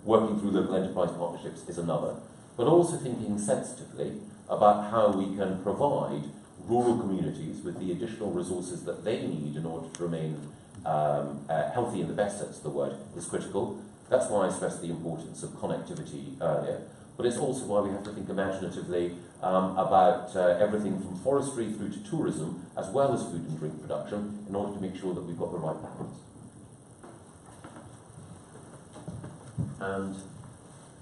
Working through local enterprise partnerships is another, but also thinking sensitively about how we can provide rural communities with the additional resources that they need in order to remain healthy in the best sense of the word is critical. That's why I stressed the importance of connectivity earlier, but it's also why we have to think imaginatively about everything from forestry through to tourism, as well as food and drink production, in order to make sure that we've got the right balance. And,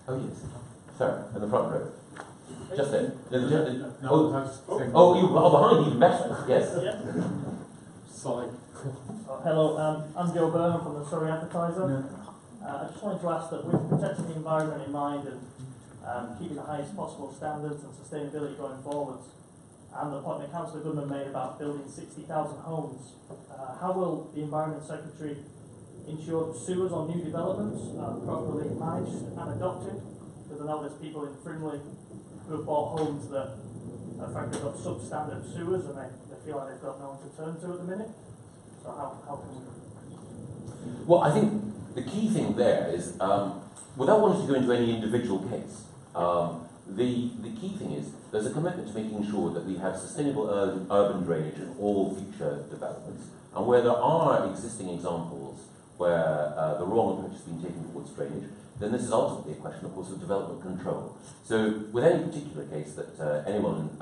oh yes, sorry, in the front row. Just there. Oh, you are behind, even better. Yes. Yeah. Sorry. Hello, I'm Joe Burnham from the Surrey Advertiser. I just wanted to ask that with protecting the environment in mind and keeping the highest possible standards and sustainability going forwards, and the point that Councillor Goodman made about building 60,000 homes, how will the Environment Secretary ensure that sewers on new developments are properly managed and adopted? Because I know there's people in Frimley who have bought homes that have frankly got substandard sewers and they feel like they've got no one to turn to at the minute. So how can we? Well, I think the key thing there is, without wanting to go into any individual case, the key thing is there's a commitment to making sure that we have sustainable urban drainage in all future developments. And where there are existing examples where the wrong approach has been taken towards drainage, then this is ultimately a question, of course, of development control. So with any particular case that anyone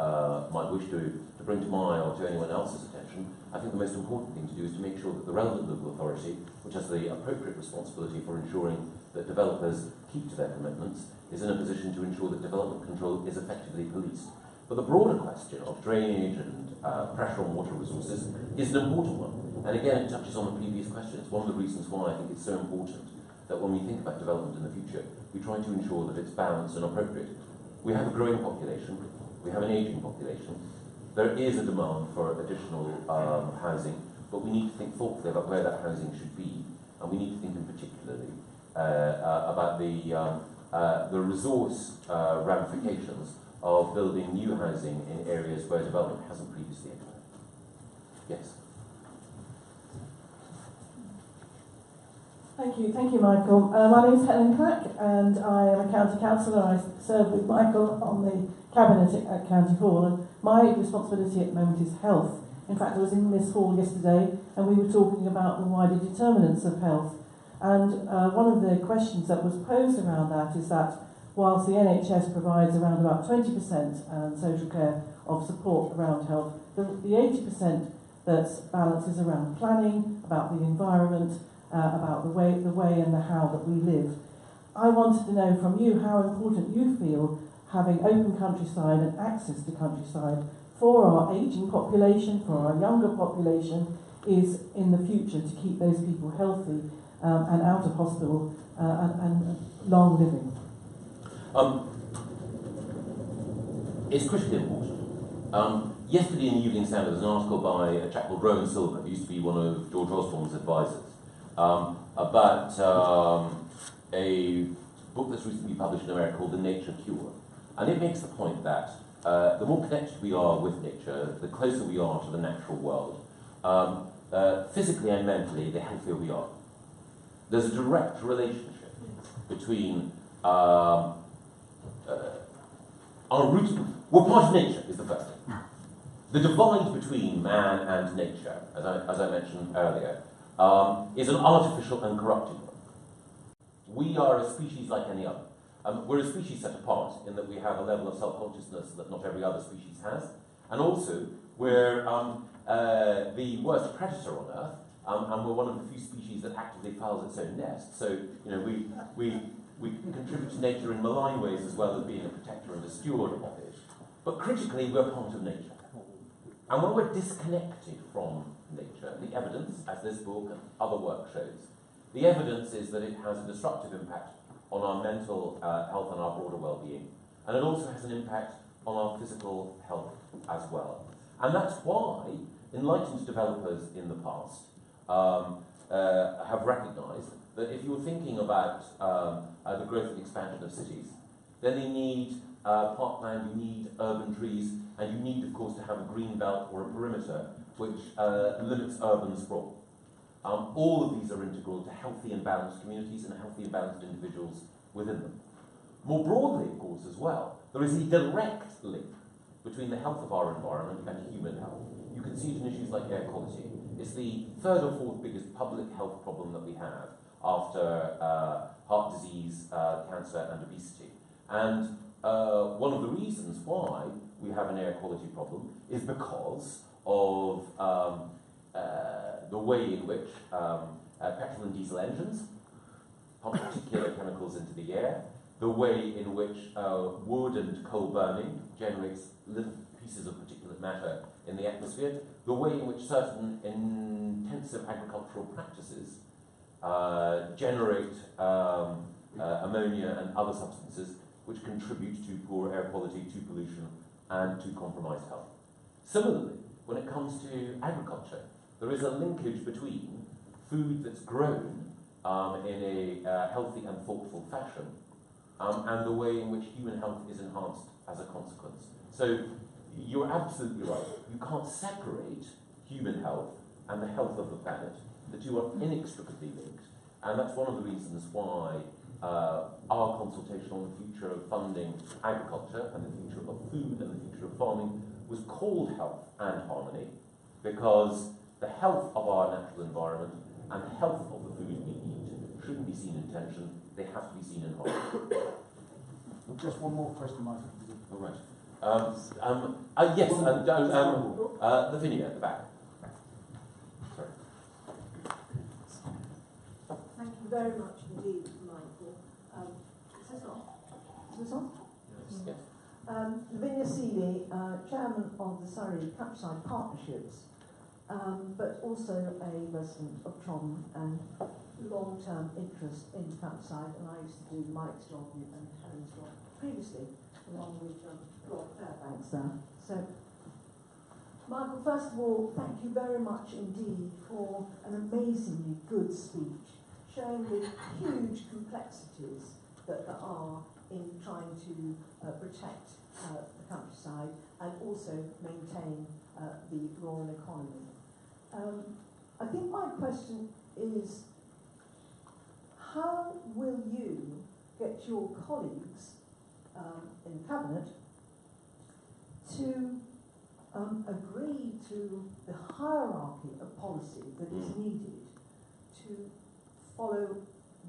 might wish to bring to my or to anyone else's attention, I think the most important thing to do is to make sure that the relevant local authority, which has the appropriate responsibility for ensuring that developers keep to their commitments, is in a position to ensure that development control is effectively policed. But the broader question of drainage and pressure on water resources is an important one. And again, it touches on the previous question. It's one of the reasons why I think it's so important that when we think about development in the future, we try to ensure that it's balanced and appropriate. We have a growing population, we have an ageing population, there is a demand for additional housing, but we need to think thoughtfully about where that housing should be, and we need to think in particularly about the resource ramifications of building new housing in areas where development hasn't previously occurred. Yes. Thank you, Michael. My name is Helen Crack, and I am a county councillor. I serve with Michael on the cabinet at County Hall, and my responsibility at the moment is health. In fact, I was in this hall yesterday, and we were talking about the wider determinants of health. And one of the questions that was posed around that is that whilst the NHS provides around about 20% social care of support around health, the 80% that's balanced is around planning, about the environment, about the way and the how that we live. I wanted to know from you how important you feel having open countryside and access to countryside for our ageing population, for our younger population, is in the future to keep those people healthy and out of hospital and long living. It's critically important. Yesterday in the Evening Standard, there was an article by a chap called Rowan Silver, who used to be one of George Osborne's advisors, about a book that's recently published in America called The Nature Cure. And it makes the point that the more connected we are with nature, the closer we are to the natural world, physically and mentally, the healthier we are. There's a direct relationship between our roots. We're part of nature, is the first thing. The divide between man and nature, as I mentioned earlier, is an artificial and corrupting one. We are a species like any other. We're a species set apart in that we have a level of self-consciousness that not every other species has, and also we're the worst predator on Earth, and we're one of the few species that actively fouls its own nest. So, you know, we contribute to nature in malign ways as well as being a protector and a steward of it. But critically, we're part of nature. And when we're disconnected from nature, the evidence, as this book and other work shows, the evidence is that it has a destructive impact on our mental health and our broader well-being. And it also has an impact on our physical health as well. And that's why enlightened developers in the past have recognised that if you're thinking about the growth and expansion of cities, then you need parkland, you need urban trees, and you need, of course, to have a green belt or a perimeter which limits urban sprawl. All of these are integral to healthy and balanced communities and healthy and balanced individuals within them. More broadly, of course, as well, there is a direct link between the health of our environment and human health. You can see it in issues like air quality. It's the third or fourth biggest public health problem that we have after heart disease, cancer and obesity. And one of the reasons why we have an air quality problem is because of the way in which petrol and diesel engines pump particular chemicals into the air, the way in which wood and coal burning generates little pieces of particulate matter in the atmosphere, the way in which certain intensive agricultural practices generate ammonia and other substances which contribute to poor air quality, to pollution, and to compromised health. Similarly, when it comes to agriculture, there is a linkage between food that's grown in a healthy and thoughtful fashion and the way in which human health is enhanced as a consequence. So you're absolutely right. You can't separate human health and the health of the planet. The two are inextricably linked. And that's one of the reasons why our consultation on the future of funding agriculture and the future of food and the future of farming was called Health and Harmony, because the health of our natural environment and the health of the food we eat shouldn't be seen in tension, they have to be seen in harmony. Just one more question, Michael. All right. Yes, Lavinia at the back. Sorry. Thank you very much indeed, Michael. Is this on? Is this on? Yes. Lavinia Seeley, Chairman of the Surrey Countryside Partnerships, but also a resident of Trom and long-term interest in the countryside, and I used to do Mike's job and Helen's job previously, along with Rob Fairbanks there. So, Michael, first of all, thank you very much indeed for an amazingly good speech, showing the huge complexities that there are in trying to protect the countryside and also maintain the rural economy. I think my question is, how will you get your colleagues in the Cabinet to agree to the hierarchy of policy that is needed to follow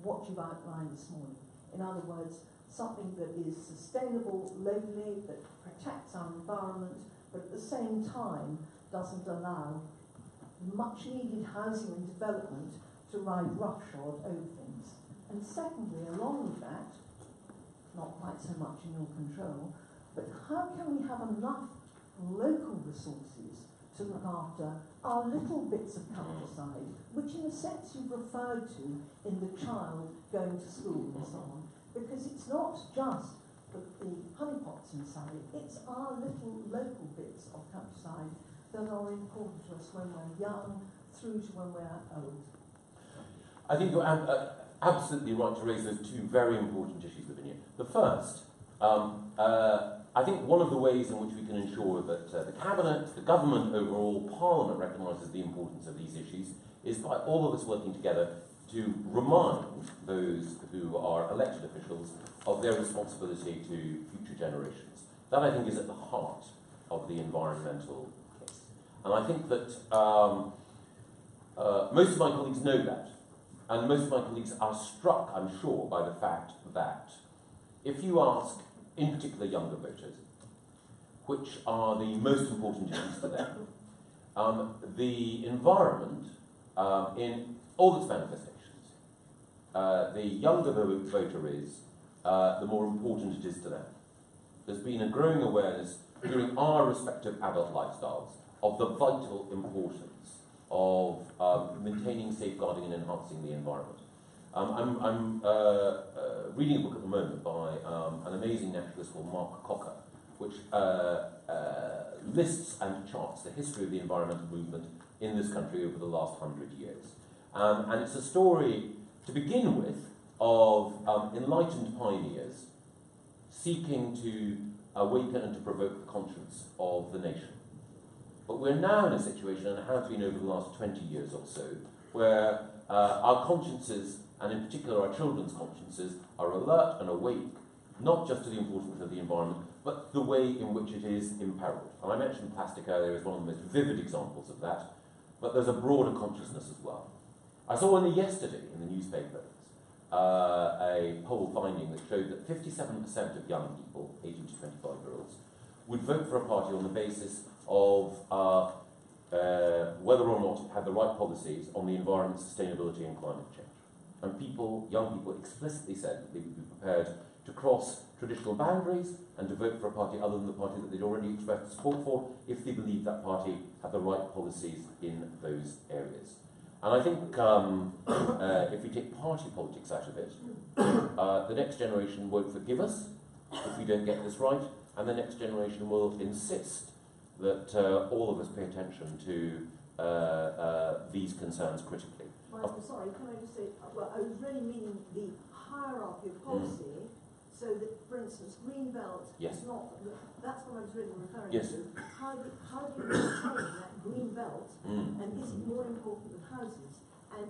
what you've outlined this morning? In other words, something that is sustainable locally, that protects our environment, but at the same time doesn't allow much needed housing and development to ride roughshod over things. And secondly, along with that, not quite so much in your control, but how can we have enough local resources to look after our little bits of countryside, which in a sense you've referred to in the child going to school and so on, because it's not just the honeypots in Surrey, it's our little local bits of countryside that are important to us when we're young through to when we're old. I think you're absolutely right to raise those two very important issues, Lavinia. The first, I think one of the ways in which we can ensure that the Cabinet, the government overall, Parliament recognises the importance of these issues is by all of us working together to remind those who are elected officials of their responsibility to future generations. That, I think, is at the heart of the environmental case. And I think that most of my colleagues know that. And most of my colleagues are struck, I'm sure, by the fact that if you ask, in particular, younger voters, which are the most important issues to them, the environment in all its manifestations, the younger the voter is, the more important it is to them. There's been a growing awareness during our respective adult lifestyles of the vital importance of maintaining, safeguarding and enhancing the environment. I'm reading a book at the moment by an amazing naturalist called Mark Cocker, which lists and charts the history of the environmental movement in this country over the last 100 years. And it's a story, to begin with, of enlightened pioneers seeking to awaken and to provoke the conscience of the nation. But we're now in a situation, and have been over the last 20 years or so, where our consciences, and in particular our children's consciences, are alert and awake, not just to the importance of the environment, but the way in which it is imperiled. And I mentioned plastic earlier as one of the most vivid examples of that, but there's a broader consciousness as well. I saw only yesterday in the newspapers a poll finding that showed that 57% of young people, 18 to 25-year-olds, would vote for a party on the basis of whether or not it had the right policies on the environment, sustainability and climate change. And young people explicitly said that they would be prepared to cross traditional boundaries and to vote for a party other than the party that they'd already expressed support for if they believed that party had the right policies in those areas. And I think if we take party politics out of it, the next generation won't forgive us if we don't get this right, and the next generation will insist that all of us pay attention to these concerns critically. Michael, sorry, can I just say, well, I was really meaning the hierarchy of policy, so that, for instance, green belt Yes. is not, that's what I was really referring Yes. to. How do you maintain that green belt, and is it more important than houses? And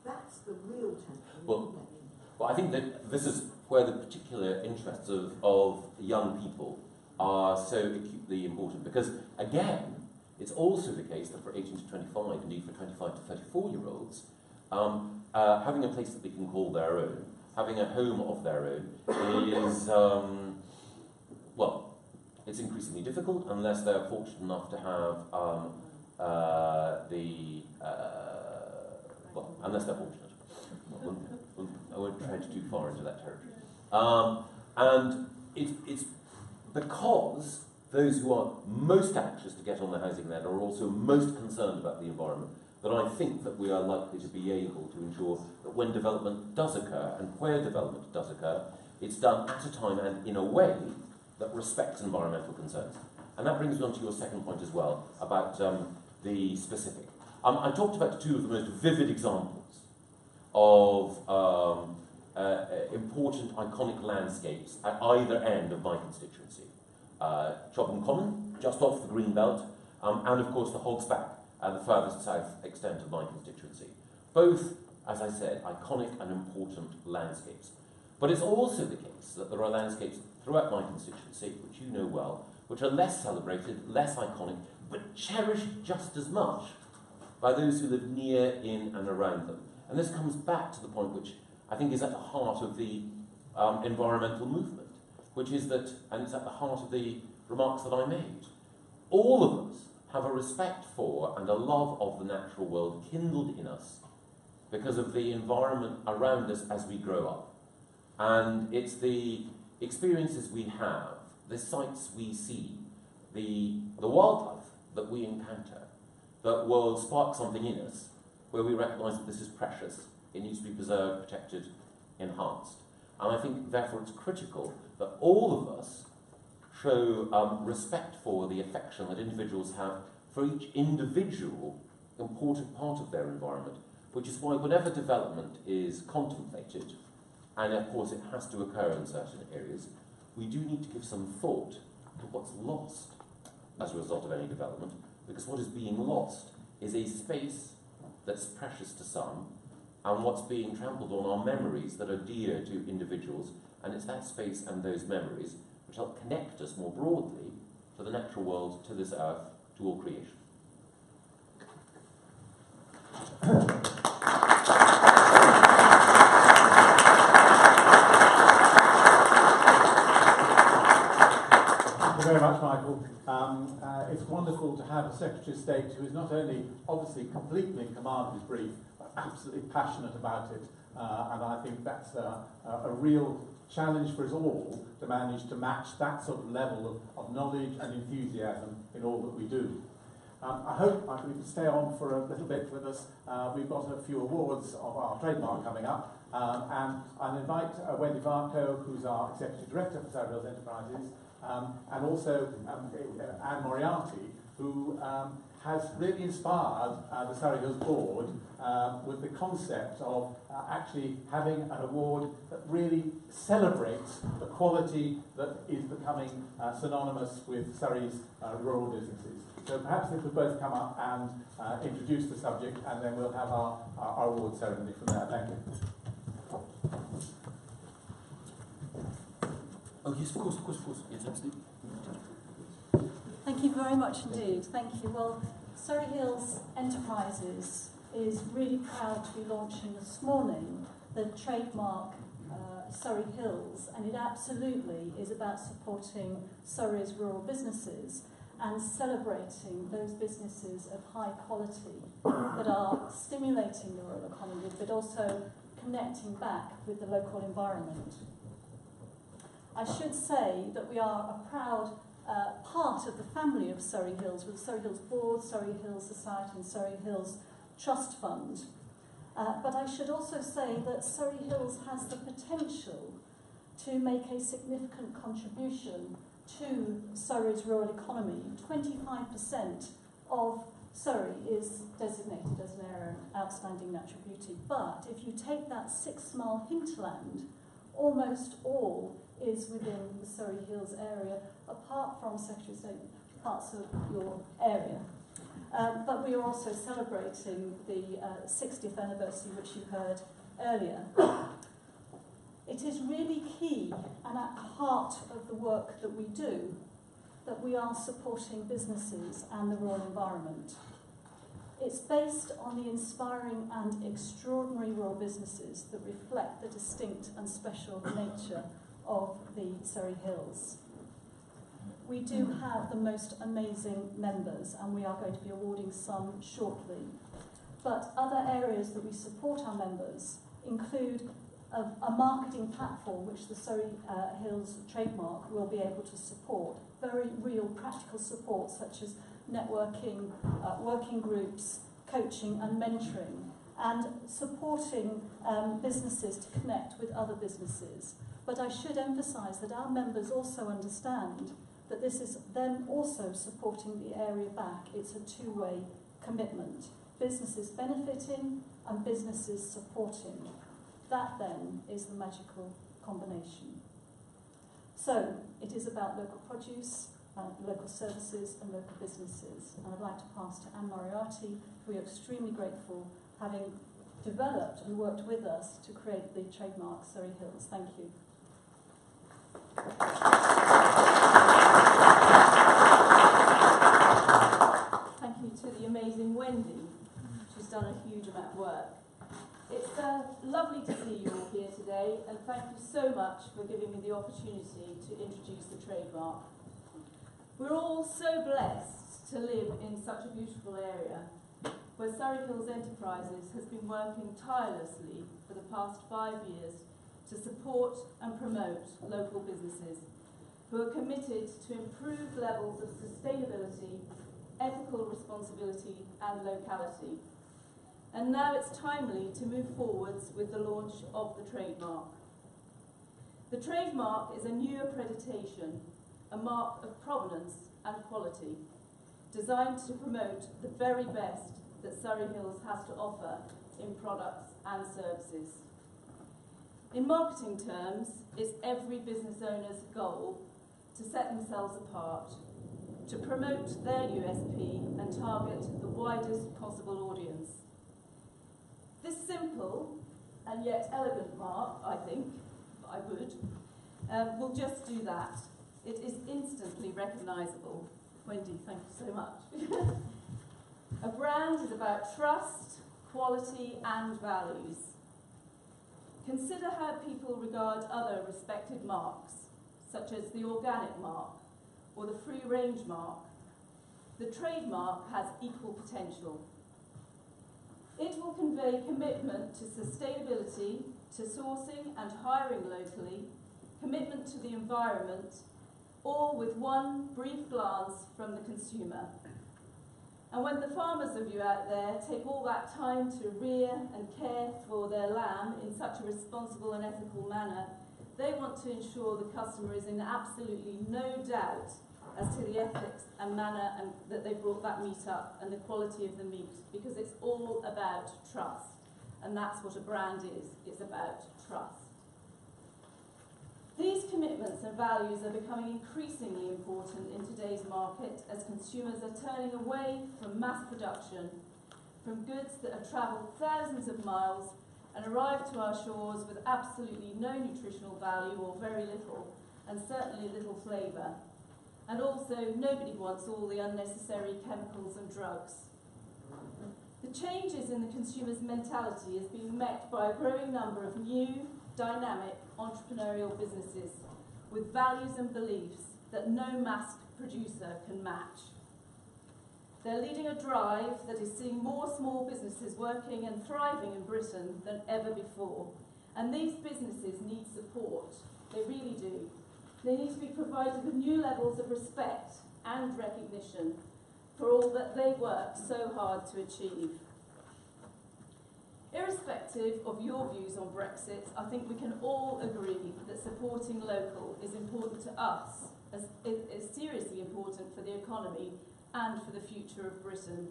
that's the real tension. Well, I think that this is where the particular interests of young people are so acutely important, because, again, it's also the case that for 18 to 25, indeed for 25 to 34-year-olds, having a place that they can call their own, having a home of their own is, well, it's increasingly difficult unless they're fortunate enough to have unless they're fortunate. I won't tread too far into that territory. And it's because those who are most anxious to get on the housing ladder are also most concerned about the environment that I think that we are likely to be able to ensure that when development does occur, and where development does occur, it's done at a time and in a way that respects environmental concerns. And that brings me on to your second point as well, about the specific. I talked about two of the most vivid examples of important, iconic landscapes at either end of my constituency. Chobham Common, just off the green belt, and of course the Hog's Back, the furthest south extent of my constituency. Both, as I said, iconic and important landscapes. But it's also the case that there are landscapes throughout my constituency, which you know well, which are less celebrated, less iconic, but cherished just as much by those who live near, in and around them. And this comes back to the point which I think is at the heart of the environmental movement, which is that, and it's at the heart of the remarks that I made, all of us have a respect for and a love of the natural world kindled in us because of the environment around us as we grow up. And it's the experiences we have, the sights we see, the wildlife that we encounter that will spark something in us where we recognise that this is precious, it needs to be preserved, protected, enhanced. And I think, therefore, it's critical that all of us show respect for the affection that individuals have for each individual important part of their environment, which is why whatever development is contemplated, and of course it has to occur in certain areas, we do need to give some thought to what's lost as a result of any development, because what is being lost is a space that's precious to some, and what's being trampled on are memories that are dear to individuals, and it's that space and those memories which help connect us more broadly to the natural world, to this earth, to all creation. Thank you very much, Michael. It's wonderful to have a Secretary of State who is not only obviously completely in command of his brief, but absolutely passionate about it. And I think that's a real challenge for us all to manage to match that sort of level of knowledge and enthusiasm in all that we do. I hope we can stay on for a little bit with us. We've got a few awards of our trademark coming up, And I'll invite Wendy Varco, who's our Executive Director for Surrey Rural Enterprises, and also Anne Moriarty, who has really inspired the Surrey Hills Board with the concept of actually having an award that really celebrates the quality that is becoming synonymous with Surrey's rural businesses. So perhaps they could both come up and introduce the subject, and then we'll have our award ceremony from there. Thank you. Oh yes, of course. Yes, absolutely. Thank you very much indeed. Thank you. Well, Surrey Hills Enterprises is really proud to be launching this morning the trademark Surrey Hills, and it absolutely is about supporting Surrey's rural businesses and celebrating those businesses of high quality that are stimulating the rural economy, but also connecting back with the local environment. I should say that we are a proud part of the family of Surrey Hills, with the Surrey Hills Board, Surrey Hills Society and Surrey Hills Trust Fund. But I should also say that Surrey Hills has the potential to make a significant contribution to Surrey's rural economy. 25% of Surrey is designated as an area of outstanding natural beauty. But if you take that 6 mile hinterland, almost all is within the Surrey Hills area, apart from Secretary of State parts of your area. But we are also celebrating the 60th anniversary, which you heard earlier. It is really key and at the heart of the work that we do that we are supporting businesses and the rural environment. It's based on the inspiring and extraordinary rural businesses that reflect the distinct and special nature of the Surrey Hills. We do have the most amazing members, and we are going to be awarding some shortly. But other areas that we support our members include a marketing platform which the Surrey Hills trademark will be able to support. Very real practical support such as networking, working groups, coaching and mentoring, and supporting businesses to connect with other businesses. But I should emphasise that our members also understand that this is them also supporting the area back. It's a two-way commitment. Businesses benefiting and businesses supporting. That then is the magical combination. So it is about local produce, local services and local businesses. And I'd like to pass to Anne Moriarty, who we are extremely grateful having developed and worked with us to create the trademark Surrey Hills. Thank you. Thank you to the amazing Wendy. She's done a huge amount of work. It's lovely to see you all here today, and thank you so much for giving me the opportunity to introduce the trademark. We're all so blessed to live in such a beautiful area where Surrey Hills Enterprises has been working tirelessly for the past 5 years to support and promote local businesses who are committed to improved levels of sustainability, ethical responsibility and locality. And now it's timely to move forwards with the launch of the trademark. The trademark is a new accreditation, a mark of provenance and quality, designed to promote the very best that Surrey Hills has to offer in products and services. In marketing terms, it's every business owner's goal to set themselves apart, to promote their USP and target the widest possible audience. This simple and yet elegant mark, I think, will just do that. It is instantly recognisable. Wendy, thank you so much. A brand is about trust, quality and values. Consider how people regard other respected marks, such as the organic mark or the free range mark. The trademark has equal potential. It will convey commitment to sustainability, to sourcing and hiring locally, commitment to the environment, all with one brief glance from the consumer. And when the farmers of you out there take all that time to rear and care for their lamb in such a responsible and ethical manner, they want to ensure the customer is in absolutely no doubt as to the ethics and manner and that they brought that meat up and the quality of the meat, because it's all about trust. And that's what a brand is. It's about trust. These commitments and values are becoming increasingly important in today's market as consumers are turning away from mass production, from goods that have travelled thousands of miles and arrived to our shores with absolutely no nutritional value or very little, and certainly little flavour. And also, nobody wants all the unnecessary chemicals and drugs. The changes in the consumer's mentality is being met by a growing number of new, dynamic, entrepreneurial businesses with values and beliefs that no mass producer can match. They're leading a drive that is seeing more small businesses working and thriving in Britain than ever before. And these businesses need support. They really do. They need to be provided with new levels of respect and recognition for all that they work so hard to achieve. Irrespective of your views on Brexit, I think we can all agree that supporting local is important to us, as it is seriously important for the economy and for the future of Britain.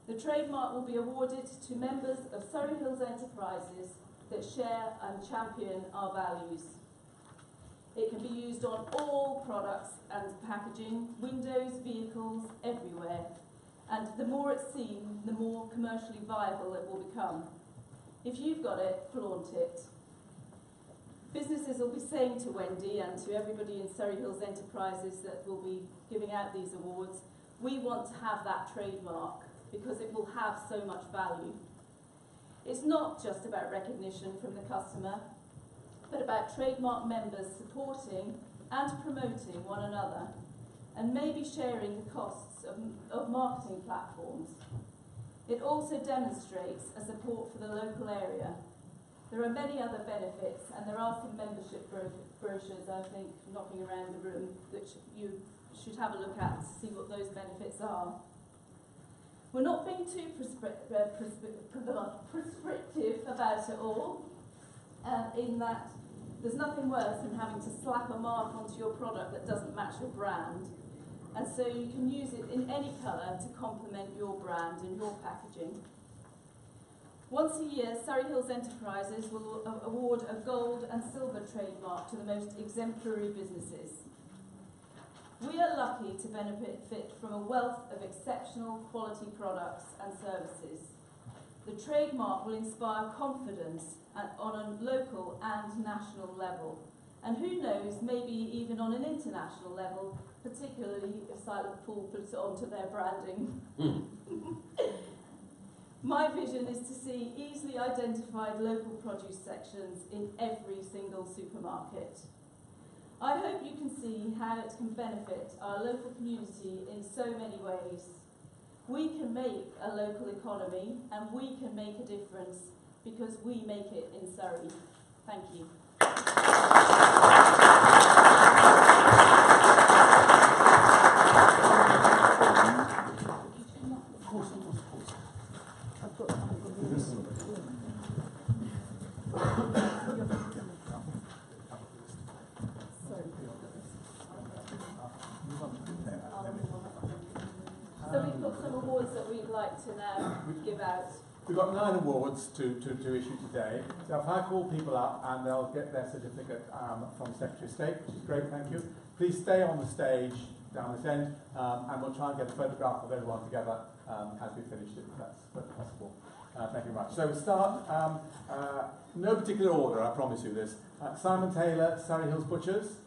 The trademark will be awarded to members of Surrey Hills enterprises that share and champion our values. It can be used on all products and packaging, windows, vehicles, everywhere. And the more it's seen, the more commercially viable it will become. If you've got it, flaunt it. Businesses will be saying to Wendy and to everybody in Surrey Hills Enterprises that will be giving out these awards, we want to have that trademark because it will have so much value. It's not just about recognition from the customer, but about trademark members supporting and promoting one another, and maybe sharing the costs of marketing platforms. It also demonstrates a support for the local area. There are many other benefits, and there are some membership brochures, I think, knocking around the room, which you should have a look at to see what those benefits are. We're not being too prescriptive about it all, in that there's nothing worse than having to slap a mark onto your product that doesn't match your brand. And so you can use it in any colour to complement your brand and your packaging. Once a year, Surrey Hills Enterprises will award a gold and silver trademark to the most exemplary businesses. We are lucky to benefit from a wealth of exceptional quality products and services. The trademark will inspire confidence on a local and national level. And who knows, maybe even on an international level, particularly if Silent Pool puts it onto their branding. My vision is to see easily identified local produce sections in every single supermarket. I hope you can see how it can benefit our local community in so many ways. We can make a local economy and we can make a difference because we make it in Surrey. Thank you. So we've got some awards that we'd like to now give out. We've got 9 awards to issue today. So if I call people up and they'll get their certificate from the Secretary of State, which is great, thank you. Please stay on the stage down this end and we'll try and get a photograph of everyone together as we finish it, if that's possible. Thank you very much. So we'll start, no particular order, I promise you this. Simon Taylor, Surrey Hills Butchers.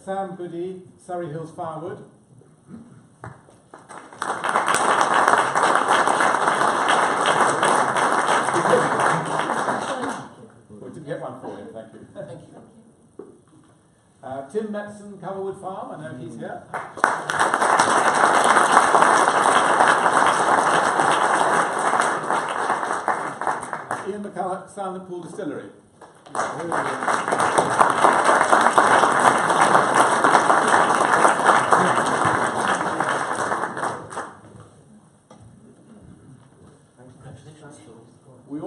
Sam Goody, Surrey Hills Firewood. We did get one for him, thank you. Thank you. Tim Metson, Coverwood Farm, I know he's here. Silent Pool Distillery. We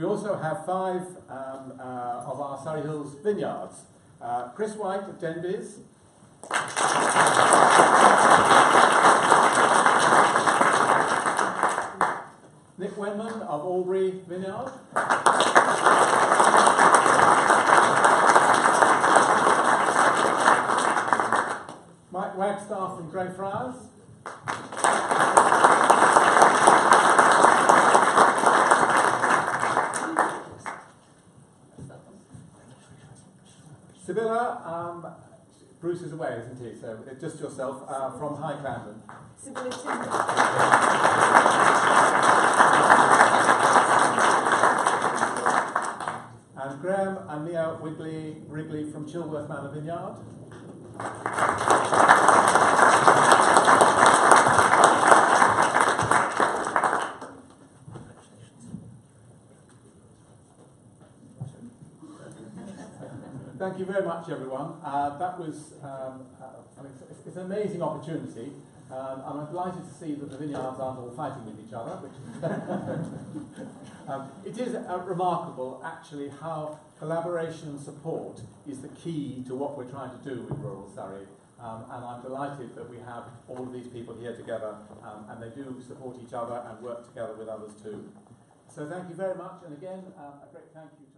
also have 5 of our Surrey Hills vineyards. Chris White of Denbies. Nick Wenman of Albury Vineyard. Mike Wagstaff from Greyfriars. Sibylla, Bruce is away, isn't he? So it's just yourself from High Clarendon. Sibylla And Graham and Mia Wrigley from Chilworth Manor Vineyard. Thank you very much, everyone. That was it's an amazing opportunity, and I'm delighted to see that the vineyards aren't all fighting with each other. It is remarkable, actually, how collaboration and support is the key to what we're trying to do with rural Surrey. And I'm delighted that we have all of these people here together, and they do support each other and work together with others too. So thank you very much, and again, a great thank you.